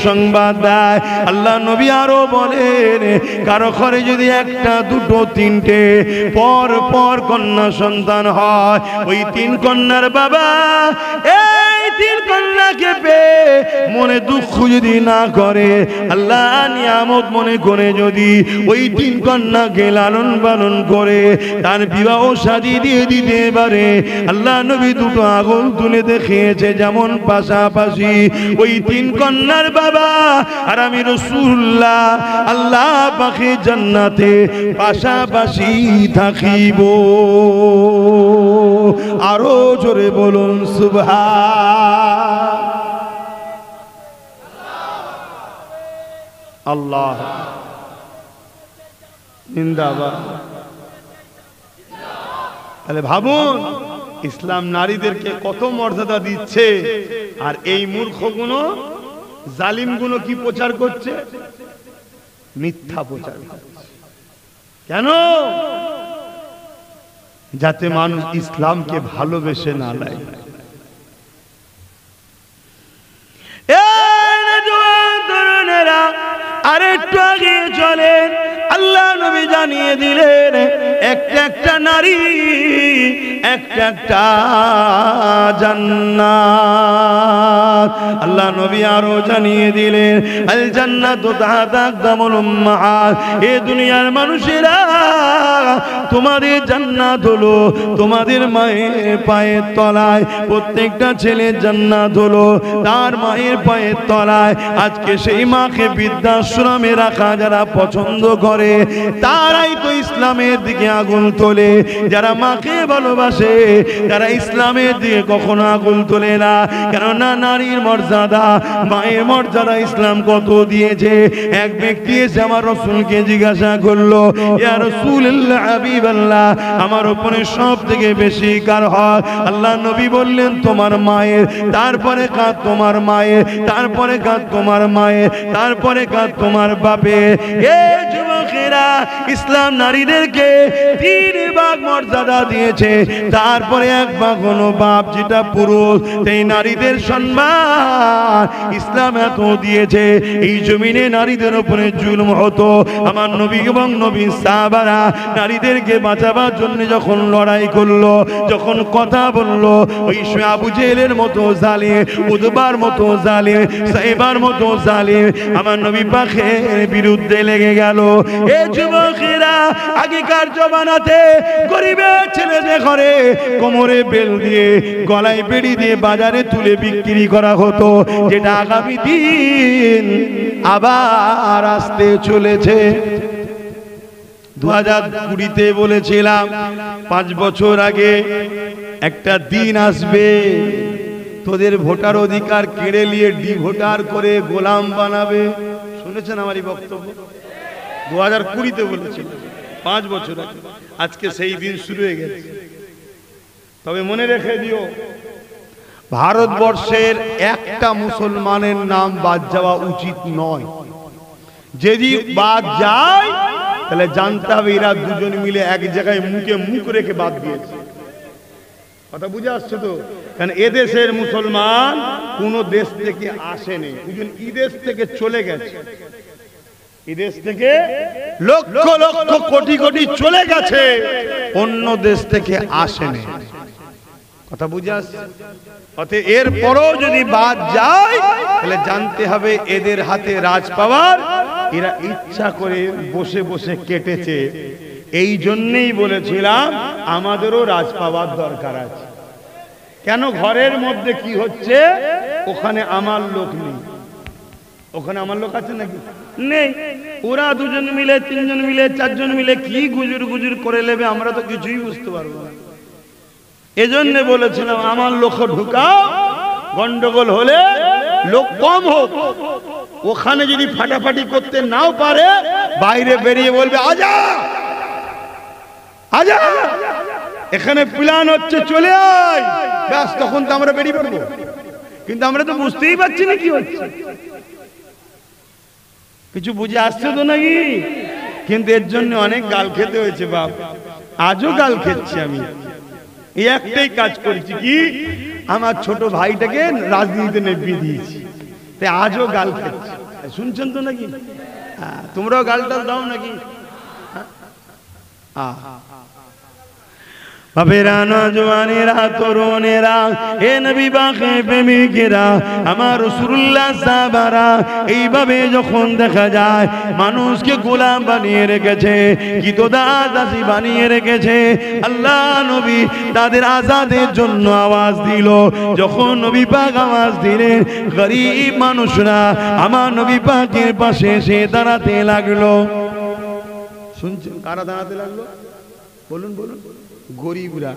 সংবাদ দেয়। আল্লাহ নবী আরো বলেন, কারো ঘরে যদি একটা, দুটো, তিনটে পর পর কন্যা সন্তান হয়, ওই তিন কন্যার বাবা এই তিন কন্যাকে পেয়ে মনে দুঃখ যদি না করে, আল্লাহ নিয়ামত মনে করে যদি ওই তিন কন্যাকে লালন পালন করে তার বিবাহ শাদী দিয়ে দিতে পারে, আল্লাহ নবী দুটো আগুন তুলে দেখিয়েছে যেমন পাশাপাশি ওই তিন কন্যার বাবা আর আমি রাসূলুল্লাহ আল্লাহ পাকে জান্নাতে পাশাপাশি থাকিব। আরো জোরে বলুন সুবহান আল্লাহ জিন্দাবাদ। তাহলে ভাবুন ইসলাম নারীদেরকে কত মর্যাদা দিচ্ছে, আর এই মূর্খগুলো জালিমগুলো কি প্রচার করছে? মিথ্যা প্রচার করছে। কেন? যাতে মানুষ ইসলামকে ভালোবেসে না নেয়। আরেকটু আগে চলেন, আল্লাহ নবী জানিয়ে দিলেন একটা একটা নারী একটা একটা জান্নাত। আল্লাহ নবী আরো জানিয়ে দিলেন আল জান্নাতু তাহতা আকদামুল উম্মাহাত। এই দুনিয়ার মানুষেরা তোমাদের জান্নাত হলো তোমাদের মায়ের পায়ের তলায়। প্রত্যেকটা ছেলের জান্নাত হলো তার মায়ের পায়ের তলায়। আজকে সেই মাকে বৃদ্ধাশ্রমে রাখা যারা পছন্দ করে, তারাই তো ইসলামের দিকে আগুন তোলে। যারা মাকে ভালোবাসে, যারা ইসলামের দিকে কখনো আগুন তোলে না। কেননা নারীর মর্যাদা, মায়ের মর্যাদা ইসলাম কত দিয়েছে। এক ব্যক্তি এসে আমার রাসূলকে জিজ্ঞাসা করলো, ইয়া রাসূলুল্লাহ হাবিবাল্লাহ, আমার উপরে সব থেকে বেশি কার হক? আল্লাহ নবী বললেন তোমার মায়ের, তারপরে কার তোমার মায়ের, তারপরে কার তোমার মায়ের, তারপরে কার তোমার বাপের। এই যুবকেরা, ইসলাম নারীদেরকে 3 ভাগ মর্যাদা দিয়েছে, তারপরে 1 ভাগ হলো বাপ যেটা পুরুষ। এই নারীদের সম্মান ইসলাম এত দিয়েছে। এই জমিনে নারীদের উপরে জুলুম হতো, আমার নবী এবং নবীর সাহাবারা নারীদেরকে বাঁচাবার জন্য যখন লড়াই করলো, যখন কথা বললো, ওই আবু জেহেলের মতো জালিম, উতবার মতো জালিম, সাইবার মতো জালিম আমার নবী পাকের বিরুদ্ধে লেগে গেল। এ যুবকেরা, আগেকার জমানাতে গরিবের ছেলেদের ঘরে কোমরে বেল দিয়ে, গলায় বেড়ি দিয়ে বাজারে তুলে বিক্রি করা হতো, যেটা আগামী দিন আবার আসতে চলেছে। 2020-তে বলেছিলাম 5 বছর আগে একটা দিন আসবে, তোদের ভোটার অধিকার কেড়ে নিয়ে ডিভোটার করে গোলাম বানাবে। শুনেছেন আমারই বক্তব্য? 2020-তে বলেছিলাম, 5 বছর আগে। আজকে সেই দিন শুরু হয়ে গেছে। তবে মনে রেখে দিও, ভারতবর্ষের একটা মুসলমানের নাম বাদ যাওয়া উচিত নয়। যদি বাদ যায় তাহলে জানতে হবে এরা দুজন মিলে এক জায়গায় মুখে মুখ রেখে বাদ দিয়েছে। কথা বুঝে আসছে তো? কারণ এদেশের মুসলমান কোন দেশ থেকে আসেনি, দুজন ইদেশ থেকে চলে গেছে। এদেশ থেকে লক্ষ লক্ষ কোটি কোটি চলে গেছে, অন্য দেশ থেকে আসেনি। কথা বুঝে আসছে? অতএব এরপরও যদি বাদ যায় তাহলে জানতে হবে এদের হাতে রাজ পাওয়ার এরা ইচ্ছা করে বসে বসে কেটেছে। এই জন্যই বলেছিলাম আমাদেরও রাজ পাওয়ার দরকার আছে। কেন? ঘরের মধ্যে কি হচ্ছে, ওখানে আমার লোক নেই। ওখানে আমার লোক আছে নাকি? নেই। ওরা 2 জন মিলে, 3 জন মিলে, 4 জন মিলে কি গুজুর গুজুর করে নেবে, আমরা তো কিছুই বুঝতে পারবো না। এজন্য বলেছিলাম আমার লোক ঢুকাও, গন্ডগোল হলে লোক কম হোক, ওখানে যদি ফাটাফাটি করতে নাও পারে বাইরে বেরিয়ে বলবে আজা আজা, এখানে প্ল্যান হচ্ছে চলে আয়, ব্যাস তখন তো আমরা বেরিয়ে পড়বো। কিন্তু আমরা তো বুঝতেই পারছি না কি হচ্ছে, কিছু বুঝে আসছে তো নাকি? কিন্তু এর জন্য অনেক গাল খেতে হয়েছে বাপ, আজও গাল খেচ্ছি আমি। এই একটাই কাজ করেছি কি, আমার ছোট ভাইটাকে রাজনীতিতে নেপিয়ে দিয়েছি, তাই আজও গাল খেচ্ছি। শুনছেন তো নাকি? তোমরাও গাল টাল দাও নাকি? বাবেরা, নওজওয়ানেরা, তরুণেরা, হে নবী পাকে প্রেমিকেরা, আমার রাসূলুল্লাহ সাহাবারা, এইভাবে যখন দেখা যায় মানুষকে গোলাম বানিয়ে রেখেছে, কিতদাসী বানিয়ে রেখেছে, আল্লাহ নবী তাদের আজাদের জন্য আওয়াজ দিল। যখন নবী পাক আওয়াজ দিলেন, গরীব মানুষরা আমার নবী পাকের পাশে এসে দাঁড়াতে লাগলো। শুনছেন কারা দাঁড়াতে লাগলো? বলুন বলুন। গরিবরা,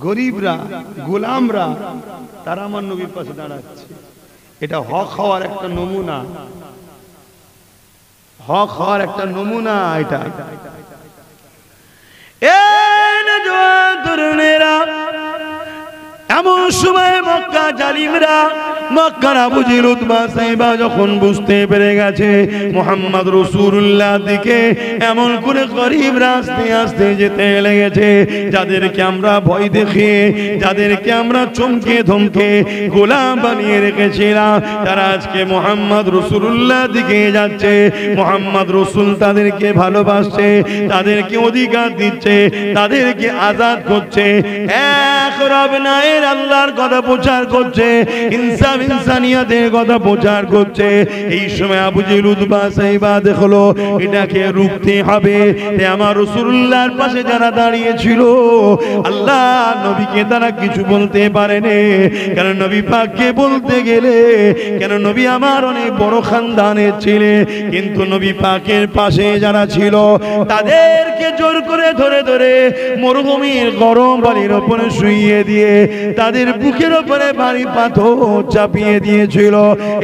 গরিবরা, গোলামরা, তারা আমার নবীর পাশে দাঁড়াচ্ছে। এটা হক হওয়ার একটা নমুনা, হক হওয়ার একটা নমুনা এটা। এমন সময় মক্কা জালিমরা, মক্কার আবু জেহেল, উতবা, সাইবা যখন বুঝতে পেরে গেছে মুহাম্মদ রাসূলুল্লাহ দিকে এমন করে গরিবরা আস্তে আস্তে যেতে লেগেছে, যাদেরকে আমরা ভয় দেখিয়ে, যাদেরকে আমরা চমকে ধমকে গোলাম বানিয়ে রেখেছিলাম, তারা আজকে মুহাম্মদ রাসূলুল্লাহ দিকে যাচ্ছে। মুহাম্মদ রাসূল তাদেরকে ভালোবাসছে, তাদেরকে অধিকার দিচ্ছে, তাদেরকে আজাদ করছে, এক রব নায়ের আল্লাহর কথা প্রচার করছে, ইনসানিয়াতের কথা প্রচার করছে। এই সময় আবু জেহেল, উতবা, সাইবা দেখলো এটাকে রুখতে হবে। আমার রাসূলুল্লাহর পাশে যারা দাঁড়িয়ে ছিল, আল্লাহ নবীকে তারা কিছু বলতে পারেনি। কারণ নবী পাককে বলতে গেলে, কেন নবী আমার অনেক বড় খানদানের ছিলেন, কিন্তু নবী পাকের পাশে যারা ছিল তাদেরকে জোর করে ধরে ধরে মরুভূমির গরম বালির উপরে শুইয়ে দিয়ে তাদের বুকের উপরে ভারী পাথর চাপিয়ে দিয়েছিল।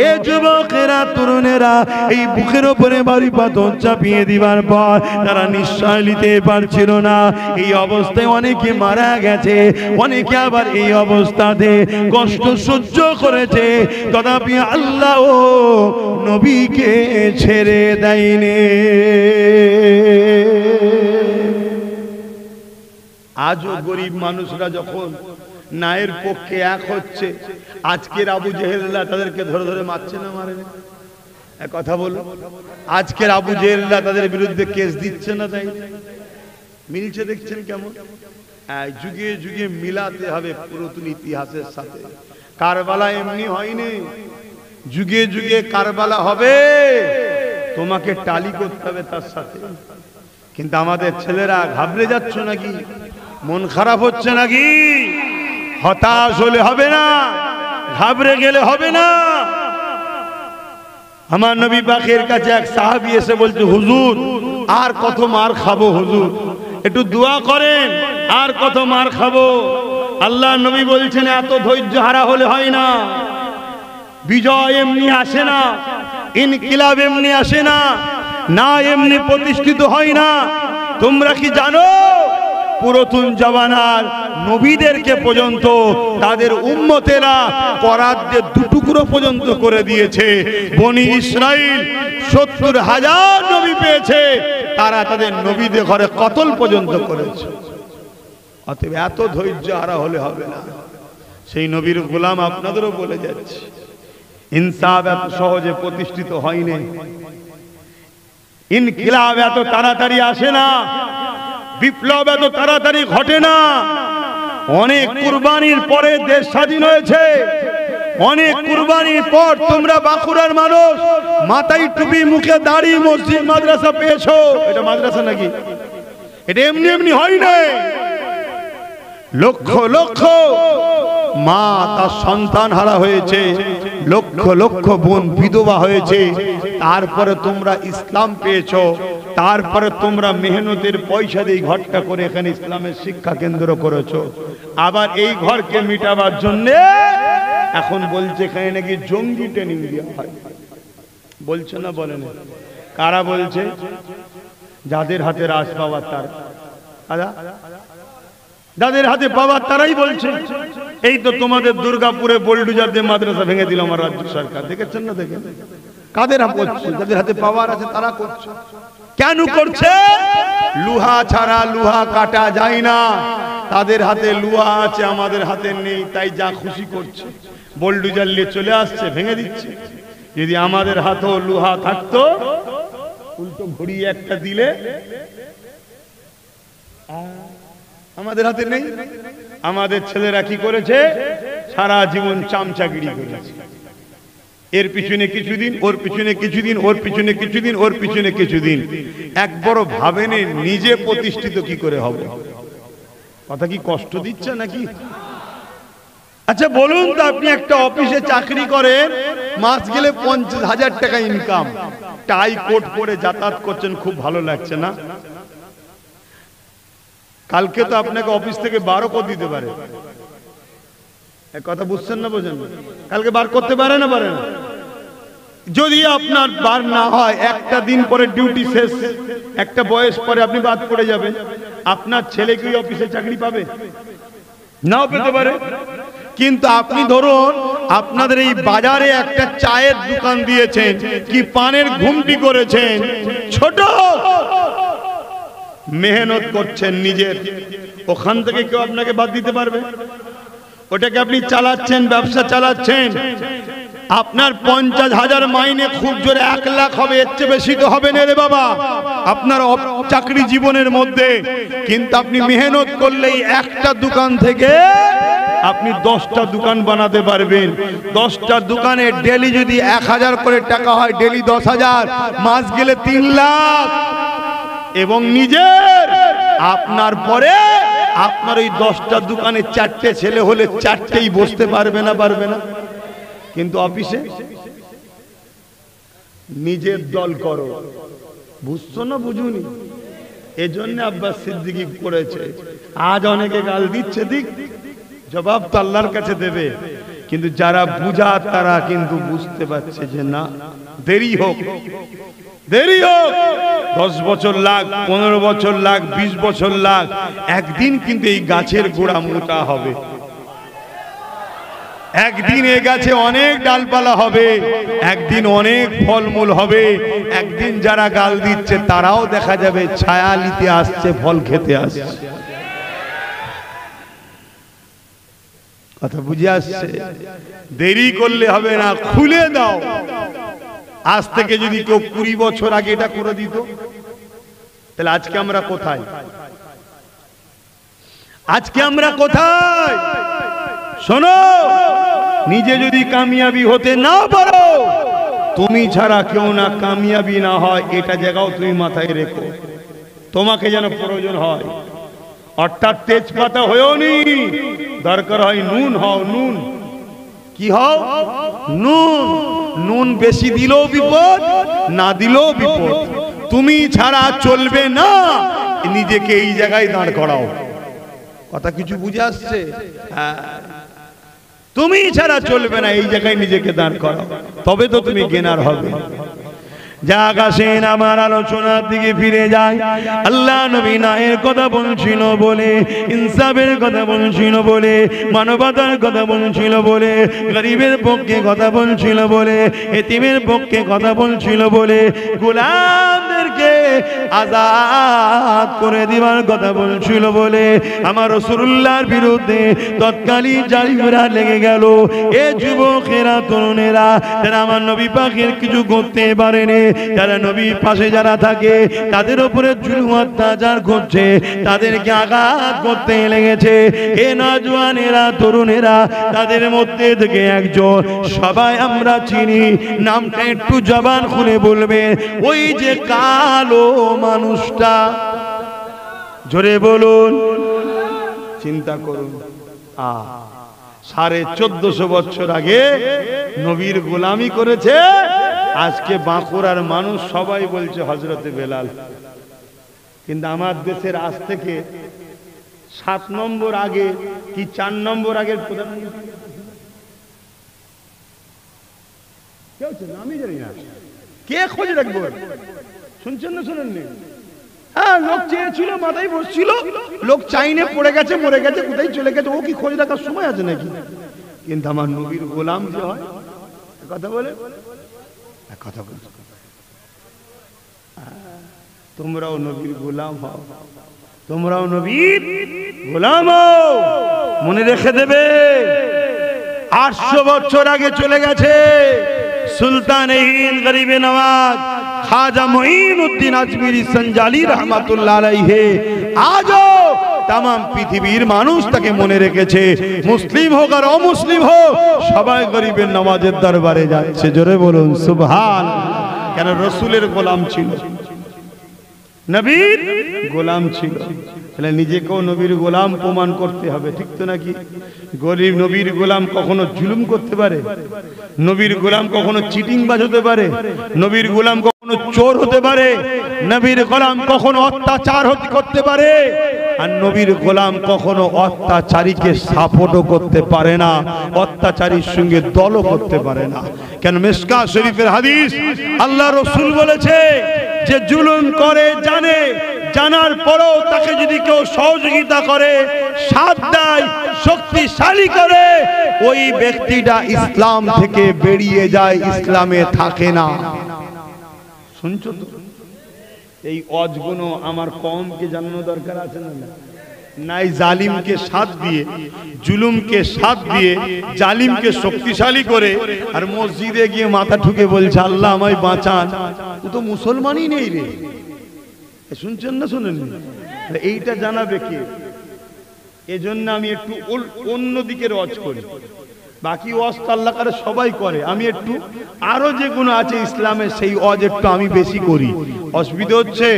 এই যুবকেরা, তরুণেরা এই বুকের উপরে ভারী পাথর চাপিয়ে দিবার পর তারা নিঃশ্বাস নিতে পারছিল না। এই অবস্থায় অনেকে মারা গেছে, অনেকে আবার এই অবস্থাতে কষ্ট সহ্য করেছে, তথাপি আল্লাহ নবীকে ছেড়ে দেয়নি। আজও গরিব মানুষরা যখন নায়ের পক্ষে এক হচ্ছে, আজকের আবু জেহেলরা তাদেরকে ধরে ধরে মারছে না, মারে না? কথা বলো, আজকের আবু জেহেলরা তাদের বিরুদ্ধে কেস দিচ্ছে না? তাই মিলছে, দেখছেন কেমন? যুগে যুগে মিলাতে হবে পুরাতন ইতিহাসের সাথে। কারবালা এমনি হয়নি, যুগে যুগে কারবালা হবে, তোমাকে টালি করতে হবে তার সাথে। কিন্তু আমাদের ছেলেরা ঘাবড়ে যাচ্ছ নাকি? মন খারাপ হচ্ছে নাকি? হতাশ হলে হবে না, ঘাবড়ে গেলে হবে না। আমার নবী পাকের কাছে এক সাহাবী এসে বলছে, হুজুর আর কত মার খাবো হুজুর, একটু দোয়া করেন, আর কত মার খাবো। আল্লাহ নবী বলছেন, এত ধৈর্য হারা হলে হয় না, বিজয় এমনি আসে না, ইনকিলাব এমনি আসে না, না এমনি প্রতিষ্ঠিত হয় না। তোমরা কি জানো পুরাতন জামানার নবীদেরকে পর্যন্ত তাদের উম্মতেরা করাতদের দুটুকরো পর্যন্ত করে দিয়েছে। বনি ইসরাইল ৭০,০০০ নবী পেয়েছে, তারা তাদের নবীদের ঘরে কতল পর্যন্ত করেছে। অতএব এত ধৈর্য হারা হলে হবে না। সেই নবীর গোলাম আপনাদেরও বলে যাচ্ছে, ইনসাফ এত সহজে প্রতিষ্ঠিত হয়নি, ইনকিলাব এত তাড়াতাড়ি আসে না, বিপ্লব এত তাড়াতাড়ি ঘটে না। অনেক কুরবানির পরে দেশ স্বাধীন হয়েছে, অনেক কুরবানির পর তোমরা বাঁকুড়ার মানুষ মাথায় টুপি, মুখে দাড়ি, মসজিদ মাদ্রাসা পেয়েছো। এটা মাদ্রাসা নাকি? এটা এমনি এমনি হয় না। লক্ষ লক্ষ মা তার সন্তান হারা হয়েছে, লক্ষ লক্ষ বোন বিধবা হয়েছে, তারপরে তোমরা ইসলাম পেয়েছো, তারপরে তোমরা মেহনতের পয়সা দিয়ে ঘরটা করে এখানে ইসলামের শিক্ষা কেন্দ্র করেছো। আবার এই ঘরকে মিটাবার জন্য এখন বলছে এখানে নাকি জঙ্গি ট্রেনিং দেওয়া হয়। বলছে না বলেন? কারা বলছে? যাদের হাতে রাজ পাওয়ার তারা, যাদের হাতে পাওয়ার তারাই বলছে। এই তো তোমাদের দুর্গাপুরে বোলডুজার দিয়ে মাদ্রাসা ভেঙে দিল আমার রাজ্য সরকার, দেখেছেন না? দেখেন কাদের করছে? যাদের হাতে পাওয়ার আছে তারা করছে। কেন করছে? লোহা ছাড়া লোহা কাটা যায় না। তাদের হাতে লোহা আছে, আমাদের হাতে নেই, তাই যা খুশি করছে। বোলডুজার নিয়ে চলে আসছে, ভেঙে দিচ্ছে। যদি আমাদের হাতেও লোহা থাকতো, উল্টো ঘড়িয়ে একটা দিলে, আমাদের হাতে নেই। আমাদের ছেলেরা কি করেছে? সারা জীবন চামচাগিরি করেছে। এর পিছনে কিছুদিন, ওর পিছনে কিছুদিন, ওর পিছনে কিছুদিন, ওর পিছনে কিছুদিন। একবারও ভাবেনি নিজে প্রতিষ্ঠিত কি করে হবে? কথা কি কষ্ট দিচ্ছে নাকি? আচ্ছা বলুন তো, আপনি একটা অফিসে চাকরি করেন, মাস গেলে 50,000 টাকা ইনকাম, টাই কোট পরে যাতায়াত করছেন, খুব ভালো লাগছে না? কালকে তো আপনাকে অফিস থেকে 12 করে দিতে পারে। এক কথা বুঝছেন না? বোঝেন? কালকে বার করতে পারে না? পারে না? যদি আপনার বার না হয়, একটা দিন পরে ডিউটি শেষ, একটা বয়স পরে আপনি বাদ পড়ে যাবেন। আপনার ছেলে কি অফিসে চাকরি পাবে? নাও পেতে পারে। কিন্তু আপনি ধরুন আপনাদের এই বাজারে একটা চায়ের দোকান দিয়েছেন, কি পানের ঘুমটি করেছেন, ছোট মেহনত করছেন নিজের, ওখান থেকে কেউ আপনাকে বাদ দিতে পারবে? ওটাকে আপনি চালাচ্ছেন, ব্যবসা চালাচ্ছেন। আপনার 50,000 মাইনে খুব জোরে 1 লাখ হবে, এর চেয়ে বেশি তো হবে না রে বাবা আপনার চাকরি জীবনের মধ্যে। কিন্তু আপনি মেহনত করলেই একটা দোকান থেকে আপনি 10টা দোকান বানাতে পারবেন। 10টা দোকানে ডেলি যদি 1000 করে টাকা হয়, ডেলি 10,000, মাস গেলে 3 লাখ। এবং নিজের আপনার পরে আপনার ওই 10টা দোকানে 4টে ছেলে হলে 4টেই বসতে পারবে না? পারবে না? কিন্তু অফিসে নিজের দল করো। বুঝছো না? বুঝুনি? এজন্য আব্বাস সিদ্দিকী করেছে। আজ অনেকে গাল দিচ্ছে, দিক, জবাব তো আল্লাহর কাছে দেবে। কিন্তু যারা বুঝা তারা কিন্তু বুঝতে পারছে যে না, দেরি হোক, দেরি হোক, 10 বছর লাগ, 15 বছর লাগ, 20 বছর লাগ, একদিন কিন্তু এই গাছের গোড়া মোটা হবে। একদিন এ গাছে অনেক ডালপালা হবে, একদিন অনেক ফলমূল হবে। একদিন যারা গাল দিচ্ছে তারাও দেখা যাবে ছায়া নিতে আসছে, ফল খেতে আসছে। কথা বুঝে আসছে? দেরি করলে হবে না, খুলে দাও। আজ থেকে যদি কেউ 20 বছর আগে এটা করে দিত, তাহলে আজকে আমরা কোথায়? আজকে আমরা কোথায়? শোনো, নিজে যদি কামিয়াবি হতে না পারো, তুমি ছাড়া কেউ না কামিয়াবি না হয়, এটা জায়গাও তুমি মাথায় রেখো। তোমাকে যেন প্রয়োজন হয়। অর্থাৎ তেজপাতা হয়েও নি, দরকার হয় নুন হও। নুন কি হও? নুন। নুন বেশি দিলেও বিপদ, না দিলেও বিপদ। তুমি ছাড়া চলবে না, নিজেকে এই জায়গায় দাঁড় করাও। কথা কিছু বুঝে আসছে? হ্যাঁ, তুমি ছাড়া চলবে না, এই জায়গায় নিজেকে দাঁড় করাও, তবে তো তুমি গেনার হবে। যাক আসেন আমার আলোচনার দিকে ফিরে যায়। আল্লাহ নবী ন্যায়ের কথা বলছিল বলে, ইনসাফের কথা বলছিল বলে, মানবতার কথা বলছিল বলে, গরিবের পক্ষে কথা বলছিল বলে, এতিমের পক্ষে কথা বলছিল বলে, গোলামদেরকে আজাদ করে দিবার কথা বলছিল বলে আমার রাসূলুল্লাহর বিরুদ্ধে তৎকালীন জালিমরা লেগে গেল। এ যুবকেরা, তরুণেরা, যারা আমার নবী পাকের কিছু করতে পারেনি, যারা নবীর পাশে যারা থাকে তাদের উপরে জুলুম অত্যাচার করছে, তাদেরকে আঘাত করতে লেগেছে। এ নওজওয়ানেরা, তরুণেরা, তাদের মধ্যে থেকে একজন সবাই আমরা চিনি, নামটা একটু জবান খুলে বলবে, ওই যে কালো মানুষটা। জোরে বলুন। চিন্তা করুন, 1450 বছর আগে নবীর গোলামি করেছে। আজকে বাঁকুড়ার মানুষ সবাই বলছে হযরতে বেলাল। কিন্তু আমার দেশের আজ থেকে 7 নম্বর আগে কি 4 নম্বর আগের প্রধানমন্ত্রী আমি জানি না, কে খোঁজ রাখবে? শুনছেন না শুনেননি? হ্যাঁ, লোক চেয়েছিল, মাথায় বসছিল, লোক চাইনে পড়ে গেছে, মরে গেছে, কোথায় চলে গেছে, ও কি খোঁজ রাখার সময় আছে নাকি? কিন্তু আমার নবীর গোলাম যে হয়, কথা বলে, কথা বলে, তোমরাও নবীর গোলাম হও, তোমরাও নবীর গোলাম হও। মনে রেখে দেবে, 800 বছর আগে চলে গেছে সুলতান-ই-হিন্দ গরিবে নওয়াজ খাজা মঈনুদ্দিন আজমিরি সঞ্জালি রহমাতুল্লাহ আলাইহি। আজও তাম পৃথিবীর মানুষ তাকে মনে রেখেছে। মুসলিম হোক আর অমুসলিম হোক, সবাই গরিবের নওয়াজের দরবারে যাচ্ছে। জোরে বলুন সুবহান। কেন? রসুলের গোলাম ছিল, নবীর গোলাম ছিল। তাহলে নিজেকেও নবীর গোলাম প্রমাণ করতে হবে, ঠিক তো নাকি? গরিব নবীর গোলাম কখনো জুলুম করতে পারে? নবীর গোলাম কখনো চিটিংবাজ হতে পারে? নবীর গোলাম কখনো চোর হতে পারে? নবীর গোলাম কখনো অত্যাচার করতে পারে? আর নবীর গোলাম কখনো অত্যাচারীকে সাপোর্টও করতে পারে না, অত্যাচারীর সঙ্গে দলও করতে পারে না। কেন? মিশকাত শরীফের হাদিস, আল্লাহ রসুল বলেছে যে জুলুম করে জানে, জানার পরেও তাকে যদি কেউ সহযোগিতা করে, সাথ দেয়, শক্তিশালী করে, ওই ব্যক্তিটা ইসলাম থেকে বেরিয়ে যায়, ইসলামে থাকে না। শুনছো তো? এই অজগুলো আমার কওমকে জানানো দরকার আছে না? নাই জালিমকে সাথ দিয়ে, জুলুমকে সাথ দিয়ে, জালিমকে শক্তিশালী করে, আর মসজিদে গিয়ে মাথা ঠুকে বলছে আল্লাহ আমায় বাঁচান। ও তো মুসলমানই নেই রে। শুনছেন না শুনেন? এইটা জানাবে কে? এজন্য আমি একটু অন্যদিকে ওয়াজ করি। বাকি ওয়াজ তো আল্লাহ করে সবাই করে, আমি একটু আরো যেগুলো আছে ইসলামে সেই ওয়াজ একটু আমি বেশি করি। অসুবিধা হচ্ছে?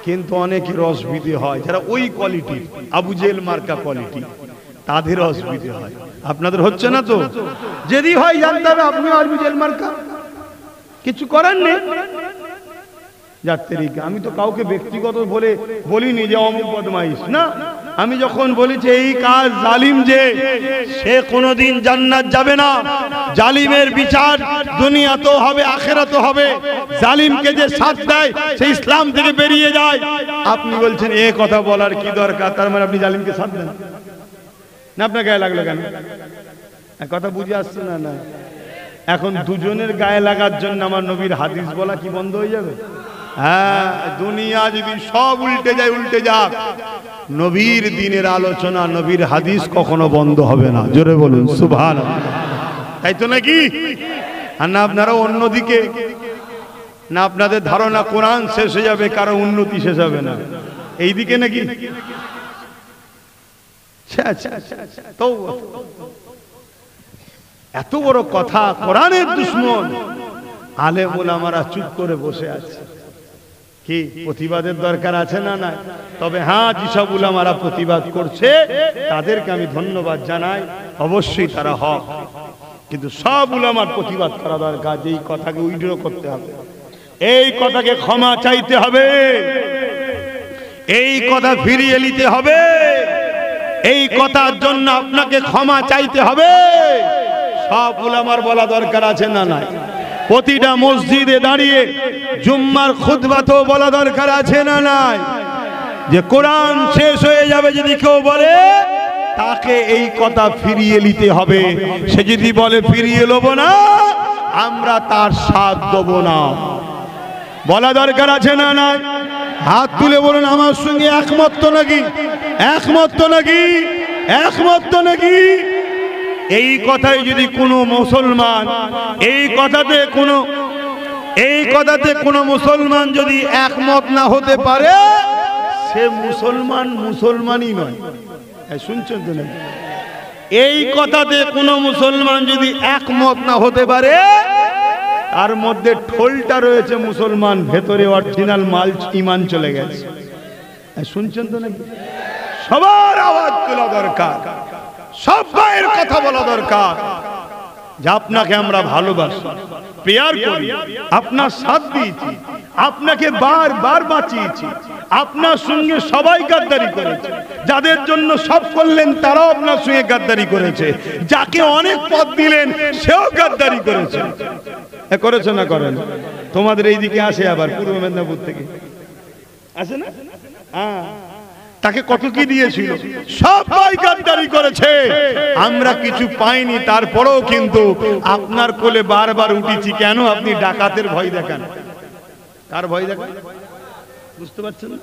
কিন্তু অনেকের অসুবিধে হয় যারা ওই কোয়ালিটি, আবু জেহেল মার্কা কোয়ালিটি, তাদের অসুবিধে হয়। আপনাদের হচ্ছে না তো? যদি হয় জানতে হবে আপনি আবু জেহেল মার্কা, কিছু করার নেই। আমি তো কাউকে ব্যক্তিগত বলে বলিনি যে অমুক বদমাইশ না। আমি যখন বলেছি এই কাজ জালিম, যে সে কোনোদিন জান্নাত যাবে না, জালিমের বিচার দুনিয়াতেও হবে আখিরাতেও হবে, জালিমকে যে সাথ দেয় সে ইসলাম থেকে বেরিয়ে যায়। আপনি বলছেন এই কথা বলার কি দরকার? তার মানে আপনি জালিমকে সাথ দেন না? আপনার গায়ে লাগলো কেন? কথা বুঝে আসছে না? না, এখন দুজনের গায়ে লাগার জন্য আমার নবীর হাদিস বলা কি বন্ধ হয়ে যাবে? হ্যাঁ, দুনিয়া যদি সব উল্টে যায়, উল্টে যাক, নবীর দিনের আলোচনা, নবীর হাদিস কখনো বন্ধ হবে না। জোরে বলুন সুবহানাল্লাহ। তাই তো নাকি? আর না আপনারা অন্যদিকে, না আপনাদের ধারণা কোরআন শেষ হয়ে যাবে, কারো উন্নতি শেষ হবে না, এইদিকে নাকি? তো এত বড় কথা, কোরআনের দুশমন, আলেম ওলামারা চুপ করে বসে আছে। কি প্রতিবাদের দরকার আছে না? না। তবে হ্যাঁ, যেসব উলামারা প্রতিবাদ করছে তাদেরকে আমি ধন্যবাদ জানাই, অবশ্যই তারা হক। কিন্তু সব উলামার প্রতিবাদ করা দরকার, যে এই কথাকে উইথড্র করতে হবে, এই কথাকে ক্ষমা চাইতে হবে, এই কথা ফিরিয়ে নিতে হবে, এই কথার জন্য আপনাকে ক্ষমা চাইতে হবে। সব উলামার বলা দরকার আছে না? নাই। প্রতিটা মসজিদে দাঁড়িয়ে জুম্মার খুতবাতেও বলা দরকার আছে না? নাই। যে কোরআন শেষ হয়ে যাবে যদি কেউ বলে, তাকে এই কথা ফিরিয়ে নিতে হবে। সে যদি বলে ফিরিয়ে নেব না, আমরা তার সাথ দেব না, বলা দরকার আছে না? নাই। হাত তুলে বলুন আমার সঙ্গে একমত তো নাকি? একমত তো নাকি? একমত তো নাকি? এই কথায় যদি কোনো মুসলমান, এই কথাতে কোনো মুসলমান যদি একমত না হতে পারে, সে মুসলমানই নয়। শুনছেন তো নাকি? এই কথাতে কোনো মুসলমান যদি একমত না হতে পারে, তার মধ্যে ঠোলটা রয়েছে মুসলমান, ভেতরে অরিজিনাল মাল ঈমান চলে গেছে। শুনছেন তো নাকি? সবার আওয়াজ তোলা দরকার, সব ভাইয়ের কথা বলা দরকার। যে আপনাকে আমরা ভালোবাসি, প্রেয়ার করি, আপনার সাথ দিয়েছি, আপনাকে বারবার বাঁচিয়েছি, আপনার সঙ্গে সবাই গাদ্দারি করেছে, যাদের জন্য সব করলেন তারাও আপনার সঙ্গে গাদ্দারি করেছে, যাকে অনেক পদ দিলেন সেও গাদ্দারি করেছে। করেছে না করেন? তোমাদের এইদিকে আসে আবার পূর্ব মেদিনীপুর থেকে আসে না? হ্যাঁ, তাকে কত কি দিয়েছিল, সবাই গাদ্দারি করেছে, আমরা কিছু পাইনি, তারপরেও কিন্তু আপনার কোলে বারবার উঠেছি। কেন? আপনি ডাকাতের ভয় দেখান। কার ভয় দেখান বুঝতে পারছেন না?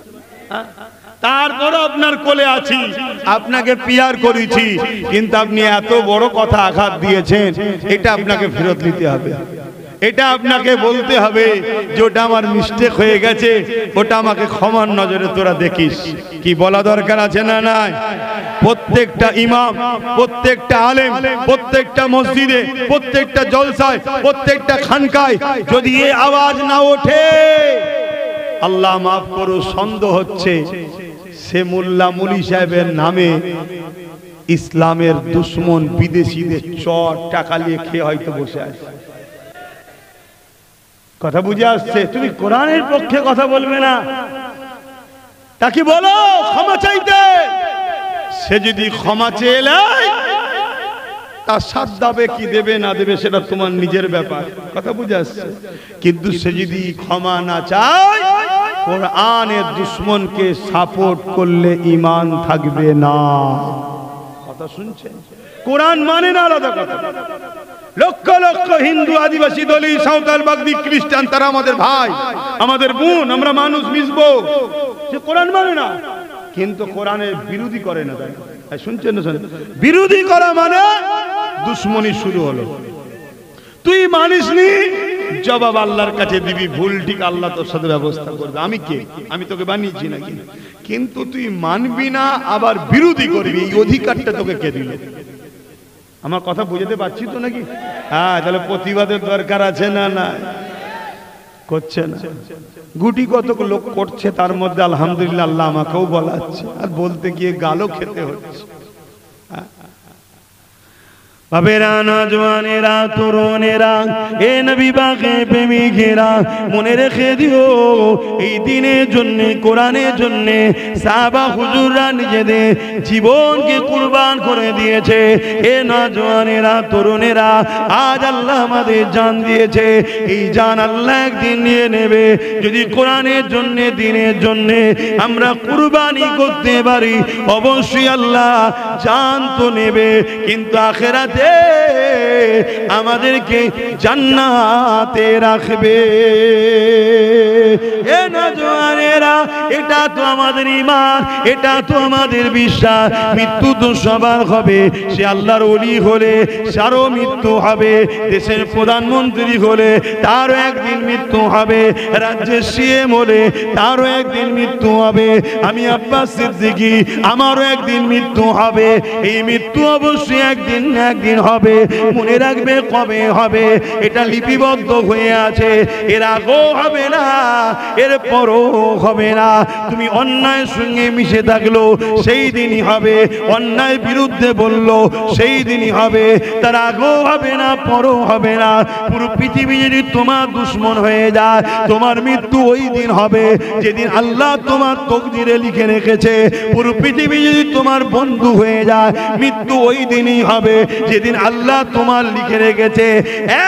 তারপরে আপনার কোলে আছি, আপনাকে পিয়ার করেছি, কিন্তু আপনি এত বড় কথা আঘাত দিয়েছেন, এটা আপনাকে ফেরত নিতে হবে, এটা আপনাকে বলতে হবে যে ওটা আমার মিস্টেক হয়ে গেছে, ওটা আমাকে ক্ষমার নজরে তোরা দেখিস। কি বলা দরকার আছে না নাই? প্রত্যেকটা ইমাম, প্রত্যেকটা আলেম, প্রত্যেকটা মসজিদে, প্রত্যেকটা জলসায়, প্রত্যেকটা খানকায় যদি এই আওয়াজ না ওঠে, আল্লাহ মাফ করো, সন্দেহ হচ্ছে সে মোল্লা মুলি সাহেবের নামে ইসলামের দুশ্মন বিদেশিদের চট টাকা নিয়ে খেয়ে হয়তো বসে আছে। কথা বুঝে আসছে? তুমি কোরআনের পক্ষে কথা বলবে না, তাকে বলো ক্ষমা চাইতে। সে যদি ক্ষমা চেয়ে নেয়, তার সাথ দেবে কি দেবে না দেবে সেটা তোমার নিজের ব্যাপার। কথা বুঝে আসছে? কিন্তু সে যদি ক্ষমা না চায়, কোরআনের দুশ্মনকে সাপোর্ট করলে ঈমান থাকবে না। কথা শুনছেন? কোরআন মানে না আলাদা কথা। লক্ষ লক্ষ হিন্দু, আদিবাসী, দলিত, সাঁওতাল, বাগদি, খ্রিস্টান, তারা আমাদের ভাই, আমাদের বোন, আমরা মানুষ মিশবো। সে কোরআন মানে না, কিন্তু কোরআনের বিরোধী করে না। তাই শুনছেন না? বিরোধী করা মানে দুশ্মনী শুরু হলো। তুই মানিসনি, জবাব আল্লাহর কাছে দিবি। ভুল ঠিক আল্লাহ তোর সাথে ব্যবস্থা করবে। আমি কে? আমি তোকে বানিয়েছি নাকি? কিন্তু তুই মানবি না, আবার বিরোধী করবি, এই অধিকারটা তোকে কে দিল? আমার কথা বুঝতে পারছি তো নাকি? হ্যাঁ, তাহলে প্রতিবাদের দরকার আছে না? না করছে না। গুটি কতক লোক করছে, তার মধ্যে আলহামদুলিল্লাহ আল্লাহ আমাকেও বলাচ্ছে, আর বলতে গিয়ে গালও খেতে হচ্ছে। বাবেরা, নজওয়ানেরা, তরুণেরা, এ নবী পাকে প্রেমিকেরা, মনে রেখে দিও, এই দিনের জন্য, কোরআনের জন্য সাহাবা হুজুররা নিজেদের জীবনকে কুরবান করে দিয়েছে। এ নজওয়ানেরা, তরুণেরা, আজ আল্লাহ আমাদের জান দিয়েছে, এই জান আল্লাহ একদিন নিয়ে নেবে। যদি কোরআনের জন্য, দিনের জন্য আমরা কুরবানি করতে পারি, অবশ্যই আল্লাহ জান তো নেবে, কিন্তু আখিরাতে আমাদেরকে জান্নাতে রাখবে। এ নওজওয়ানেরা, এটা তো আমাদের ঈমান, এটা তো আমাদের বিশ্বাস। মৃত্যু তো সবার হবে, সে আল্লাহর ওলি হলে তারও মৃত্যু হবে, দেশের প্রধানমন্ত্রী হলে তারও একদিন মৃত্যু হবে, রাজ্যের সিএম হলে তারও একদিন মৃত্যু হবে। আমি আব্বাস সিদ্দিকী, আমারও একদিন মৃত্যু হবে। এই মৃত্যু অবশ্যই একদিন হবে। মনে রাখবে কবে হবে, এটা লিপিবদ্ধ হয়ে আছে। এর আগেও হবে না, এর পরও হবে না। তুমি অন্যায়ের সঙ্গে মিশে থাকলো, সেই দিনই হবে। অন্যায় বিরুদ্ধে বললো, সেই দিনই হবে। তার আগেও হবে না, পরও হবে না। পুরো পৃথিবী যদি তোমার দুশ্মন হয়ে যায়, তোমার মৃত্যু ওই দিন হবে যেদিন আল্লাহ তোমার তকদিরে লিখে রেখেছে। পুরো পৃথিবী যদি তোমার বন্ধু হয়ে যায়, মৃত্যু ওই দিনই হবে যেদিন আল্লাহ তোমার লিখে রেখেছে।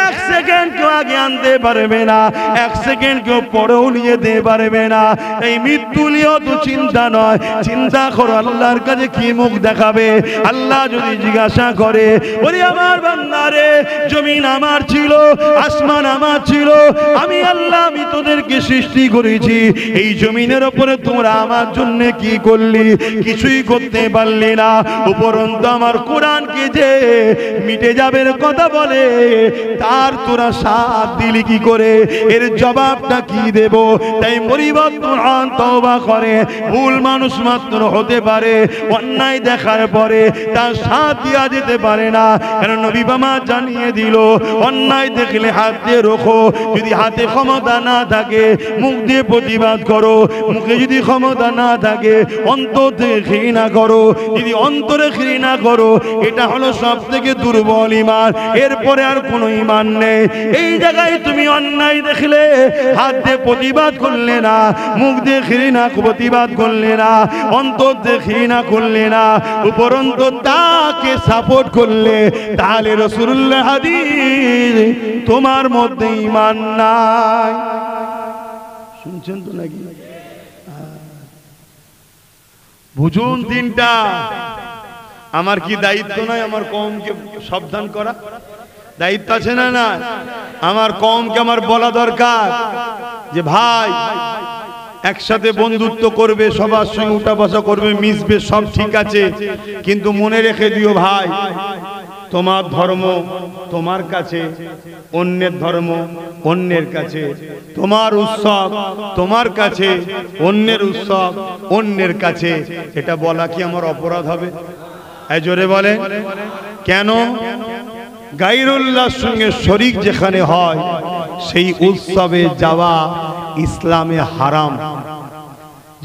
এক সেকেন্ড কেউ আগে আনতে পারবে না, এক সেকেন্ড কেউ পরেও নিয়ে যেতে পারবে না। এই মৃত্যু নিয়েও তো চিন্তা নয়, চিন্তা করো আল্লাহর কাছে কি মুখ দেখাবে। আল্লাহ যদি জিজ্ঞাসা করে, ওরে আমার বান্দারে, জমিন আমার ছিল, আসমান আমার ছিল, আমি আল্লাহ, আমি তোদেরকে সৃষ্টি করেছি, এই জমিনের উপরে তোমরা আমার জন্য কি করলি? কিছুই করতে পারলি না। উপরন্তু আমার কোরআনকে যে মিটে যাবে কথা বলে, তার তোরা সাথ দিলি কি করে? এর জবাবটা কি দেব? তাই পরিবর্তন তওবা করে। ভুল মানুষ মাত্র হতে পারে, অন্যায় দেখার পরে তার সাথ দেওয়া যেতে পারে না। কারণ নবী বাবা জানিয়ে দিল অন্যায় দেখলে হাত দিয়ে রোখো, যদি হাতে ক্ষমতা না থাকে মুখ দিয়ে প্রতিবাদ করো, মুখে যদি ক্ষমতা না থাকে অন্তর থেকে ঘৃণা করো, যদি অন্তরে ঘৃণা করো এটা হলো সব থেকে দুর্বল ঈমান, এরপরে আর কোনো ঈমান নেই। এই জায়গায় তুমি অন্যায় দেখলে হাত দিয়ে প্রতিবাদ করলে না, মুখ দিয়ে ঘৃণা প্রতিবাদ করলে না, অন্তর দিয়ে ঘৃণা করলে না, উপরন্তু তাকে সাপোর্ট করলে, তাহলে রাসূলুল্লাহ হাদিস তোমার মধ্যে ঈমান নাই। শুনছেন তো নাকি? বুঝুন দিনটা। আমার কি দায়িত্ব নয় আমার কওমকে সাবধান করা? দায়িত্ব আছে না? না, আমার কওমকে আমার বলা দরকার যে ভাই একসাথে বন্ধুত্ব করবে, সবার সঙ্গে উঠা বসা করবে, মিশবে, সব ঠিক আছে, কিন্তু মনে রেখে দিও ভাই তোমার ধর্ম তোমার কাছে, অন্যের ধর্ম অন্যের কাছে, তোমার উৎসব তোমার কাছে, অন্যের উৎসব অন্যের কাছে। এটা বলা কি আমার অপরাধ হবে? এই জোরে বলে কেন? গায়রুল্লাহর সঙ্গে শরীক যেখানে হয় সেই উৎসবে যাওয়া ইসলামে হারাম।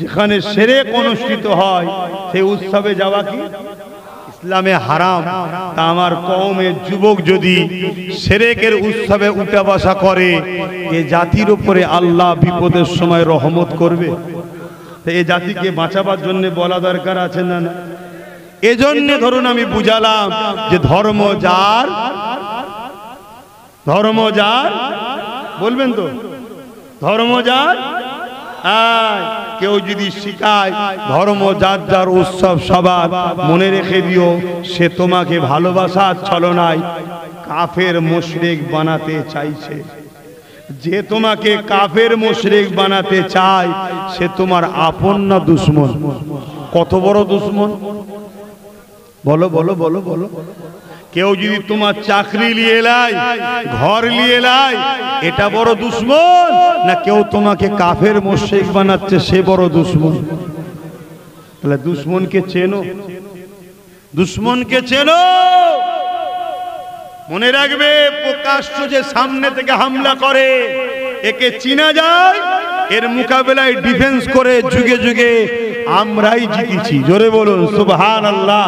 যেখানে শিরক অনুষ্ঠিত হয় সেই উৎসবে যাওয়া কি ইসলামে হারাম। তা আমার কওমের যুবক যদি শিরকের উৎসবে উঠা বসা করে, এই জাতির উপরে আল্লাহ বিপদের সময় রহমত করবে। তো এই জাতিকে বাঁচাবার জন্য বলা দরকার আছে না? না, এজন্য ধরুন আমি বুঝালাম যে ধর্ম যার, ধর্ম যার, বলবেন তো ধর্ম যার। কেউ যদি শিখায় ধর্ম যার যার, উৎসব সবার, মনে রেখে দিও সে তোমাকে ভালোবাসার ছলনায় কাফের মুশরিক বানাতে চাইছে। যে তোমাকে কাফের মুশরিক বানাতে চায় সে তোমার আপন না দুশমন? কত বড় দুশমন বলো বলো বলো বলো। কেউ যদি তোমার চাকরি নিয়ে লাই, ঘর নিয়ে লাই, এটা বড় দুশমন না কেউ তোমাকে কাফের মুশরিক বানাচ্ছে সে বড় দুশমন? তাহলে দুশমনকে চেনো, দুশমনকে চেনো। মনে রাখবে প্রকাশ্য যে সামনে থেকে হামলা করে একে চিনা যায়, এর মোকাবেলায় ডিফেন্স করে যুগে যুগে আমরাই জিতেছি। জোরে বলুন সুবহানাল্লাহ।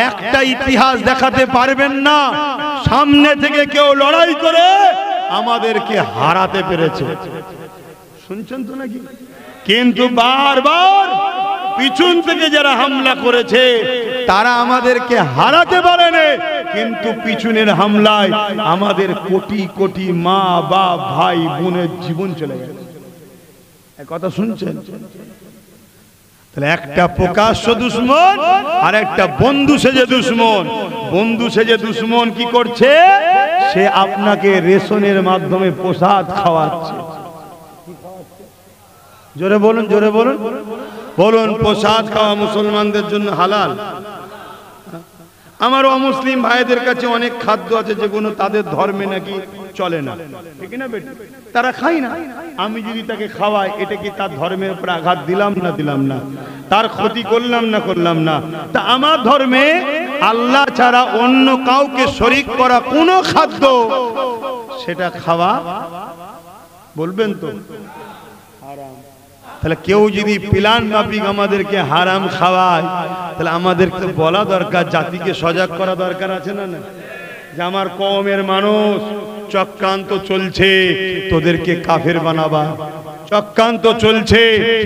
একটা ইতিহাস দেখাতে পারবেন না সামনে থেকে কেউ লড়াই করে আমাদেরকে হারাতে পেরেছে। শুনছেন তো নাকি? কিন্তু বারবার পিছন থেকে যারা হামলা করেছে তারা আমাদেরকে হারাতে পারেনি, কিন্তু পিছনের হামলায় আমাদের কোটি কোটি মা বাপ ভাই বোনের জীবন চলে গেছে। কথা শুনছেন? তাহলে একটা প্রকাশ্য দুশমন আর একটা বন্ধু সেজে দুশমন। বন্ধু সেজে দুশমন কি করছে? সে আপনাকে রেশনের মাধ্যমে প্রসাদ খাওয়াচ্ছে। জোরে বলুন, জোরে বলুন, বলুন প্রসাদ খাওয়া মুসলমানদের জন্য হালাল? আমার অমুসলিম ভাইদের কাছে অনেক খাদ্য আছে যেগুলো তাদের ধর্মে নাকি চলে না, ঠিক না বেটা? তারা খায় না। আমি যদি তাকে খাওয়াই এটা কি তার ধর্মের উপর আঘাত দিলাম না দিলাম না? তার ক্ষতি করলাম না করলাম না? তা আমার ধর্মে আল্লাহ ছাড়া অন্য কাউকে শরীক করা কোনো খাদ্য সেটা খাওয়া, বলবেন তো হারাম। তাহলে কেউ যদি প্ল্যান মাফিক আমাদেরকে হারাম খাওয়ায় তাহলে আমাদেরকে বলা দরকার, জাতিকে সজাগ করা দরকার আছে না? না, যে আমার কওমের মানুষ চক্রান্ত চলছে তোদেরকে কাফের বানাবার, চক্রান্ত চলছে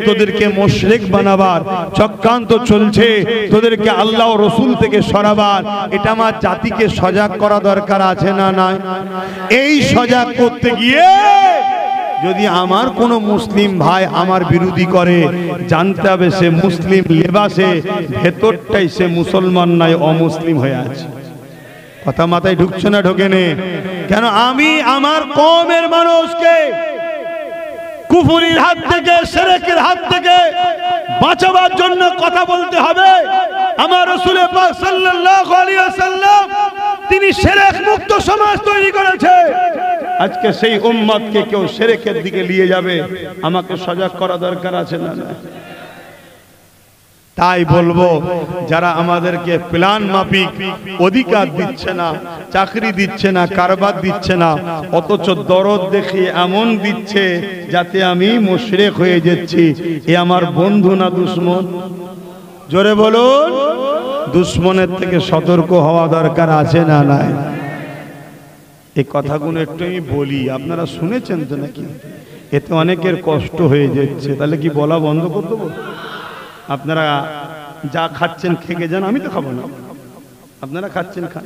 তোদেরকে মুশরিক বানাবার, চক্রান্ত চলছে তোদেরকে আল্লাহ ও রাসূল থেকে সরাবার। এটা আমার জাতিকে সজাগ করা দরকার আছে না? নাই। এই সজাগ করতে গিয়ে যদি আমার কোনো মুসলিম ভাই আমার বিরোধী করে, জানতে হবে সে মুসলিম লেবাসে, ভেতরটাই সে মুসলমান নয়, অমুসলিম হয়ে আছে। কথা মাথায় ঢুকছে না? ঢোকেনে কেন? আমি আমার কওমের মানুষকে কুফরির হাত থেকে, শিরকের হাত থেকে বাঁচাবার জন্য কথা বলতে হবে। আমার রাসূল পাক সাল্লাল্লাহু আলাইহি ওয়াসাল্লাম তিনি শিরক মুক্ত সমাজ তৈরি করেছে। আজকে সেই উম্মতকে কেউ শিরকের দিকে নিয়ে যাবে, আমাকে সজাগ করা দরকার আছে না? না, তাই বলবো যারা আমাদেরকে প্ল্যান মাফিক অধিকার দিচ্ছে না, চাকরি দিচ্ছে না, কারবার দিচ্ছে না, অথচ দরদ দেখে এমন দিচ্ছে যাতে আমি মুশরিক হয়ে যাচ্ছি, এ আমার বন্ধু না দুশমন? জোরে বলুন। দুশমনের থেকে সতর্ক হওয়া দরকার আছে না নাই? এই কথাগুলো একটু আমি বলি, আপনারা শুনেছেন তো নাকি? এতে অনেকের কষ্ট হয়ে যাচ্ছে, তাহলে কি বলা বন্ধ করে দেবো? আপনারা যা খাচ্ছেন খেয়ে যান, আমি তো খাবো না। আপনারা খাচ্ছেন খান।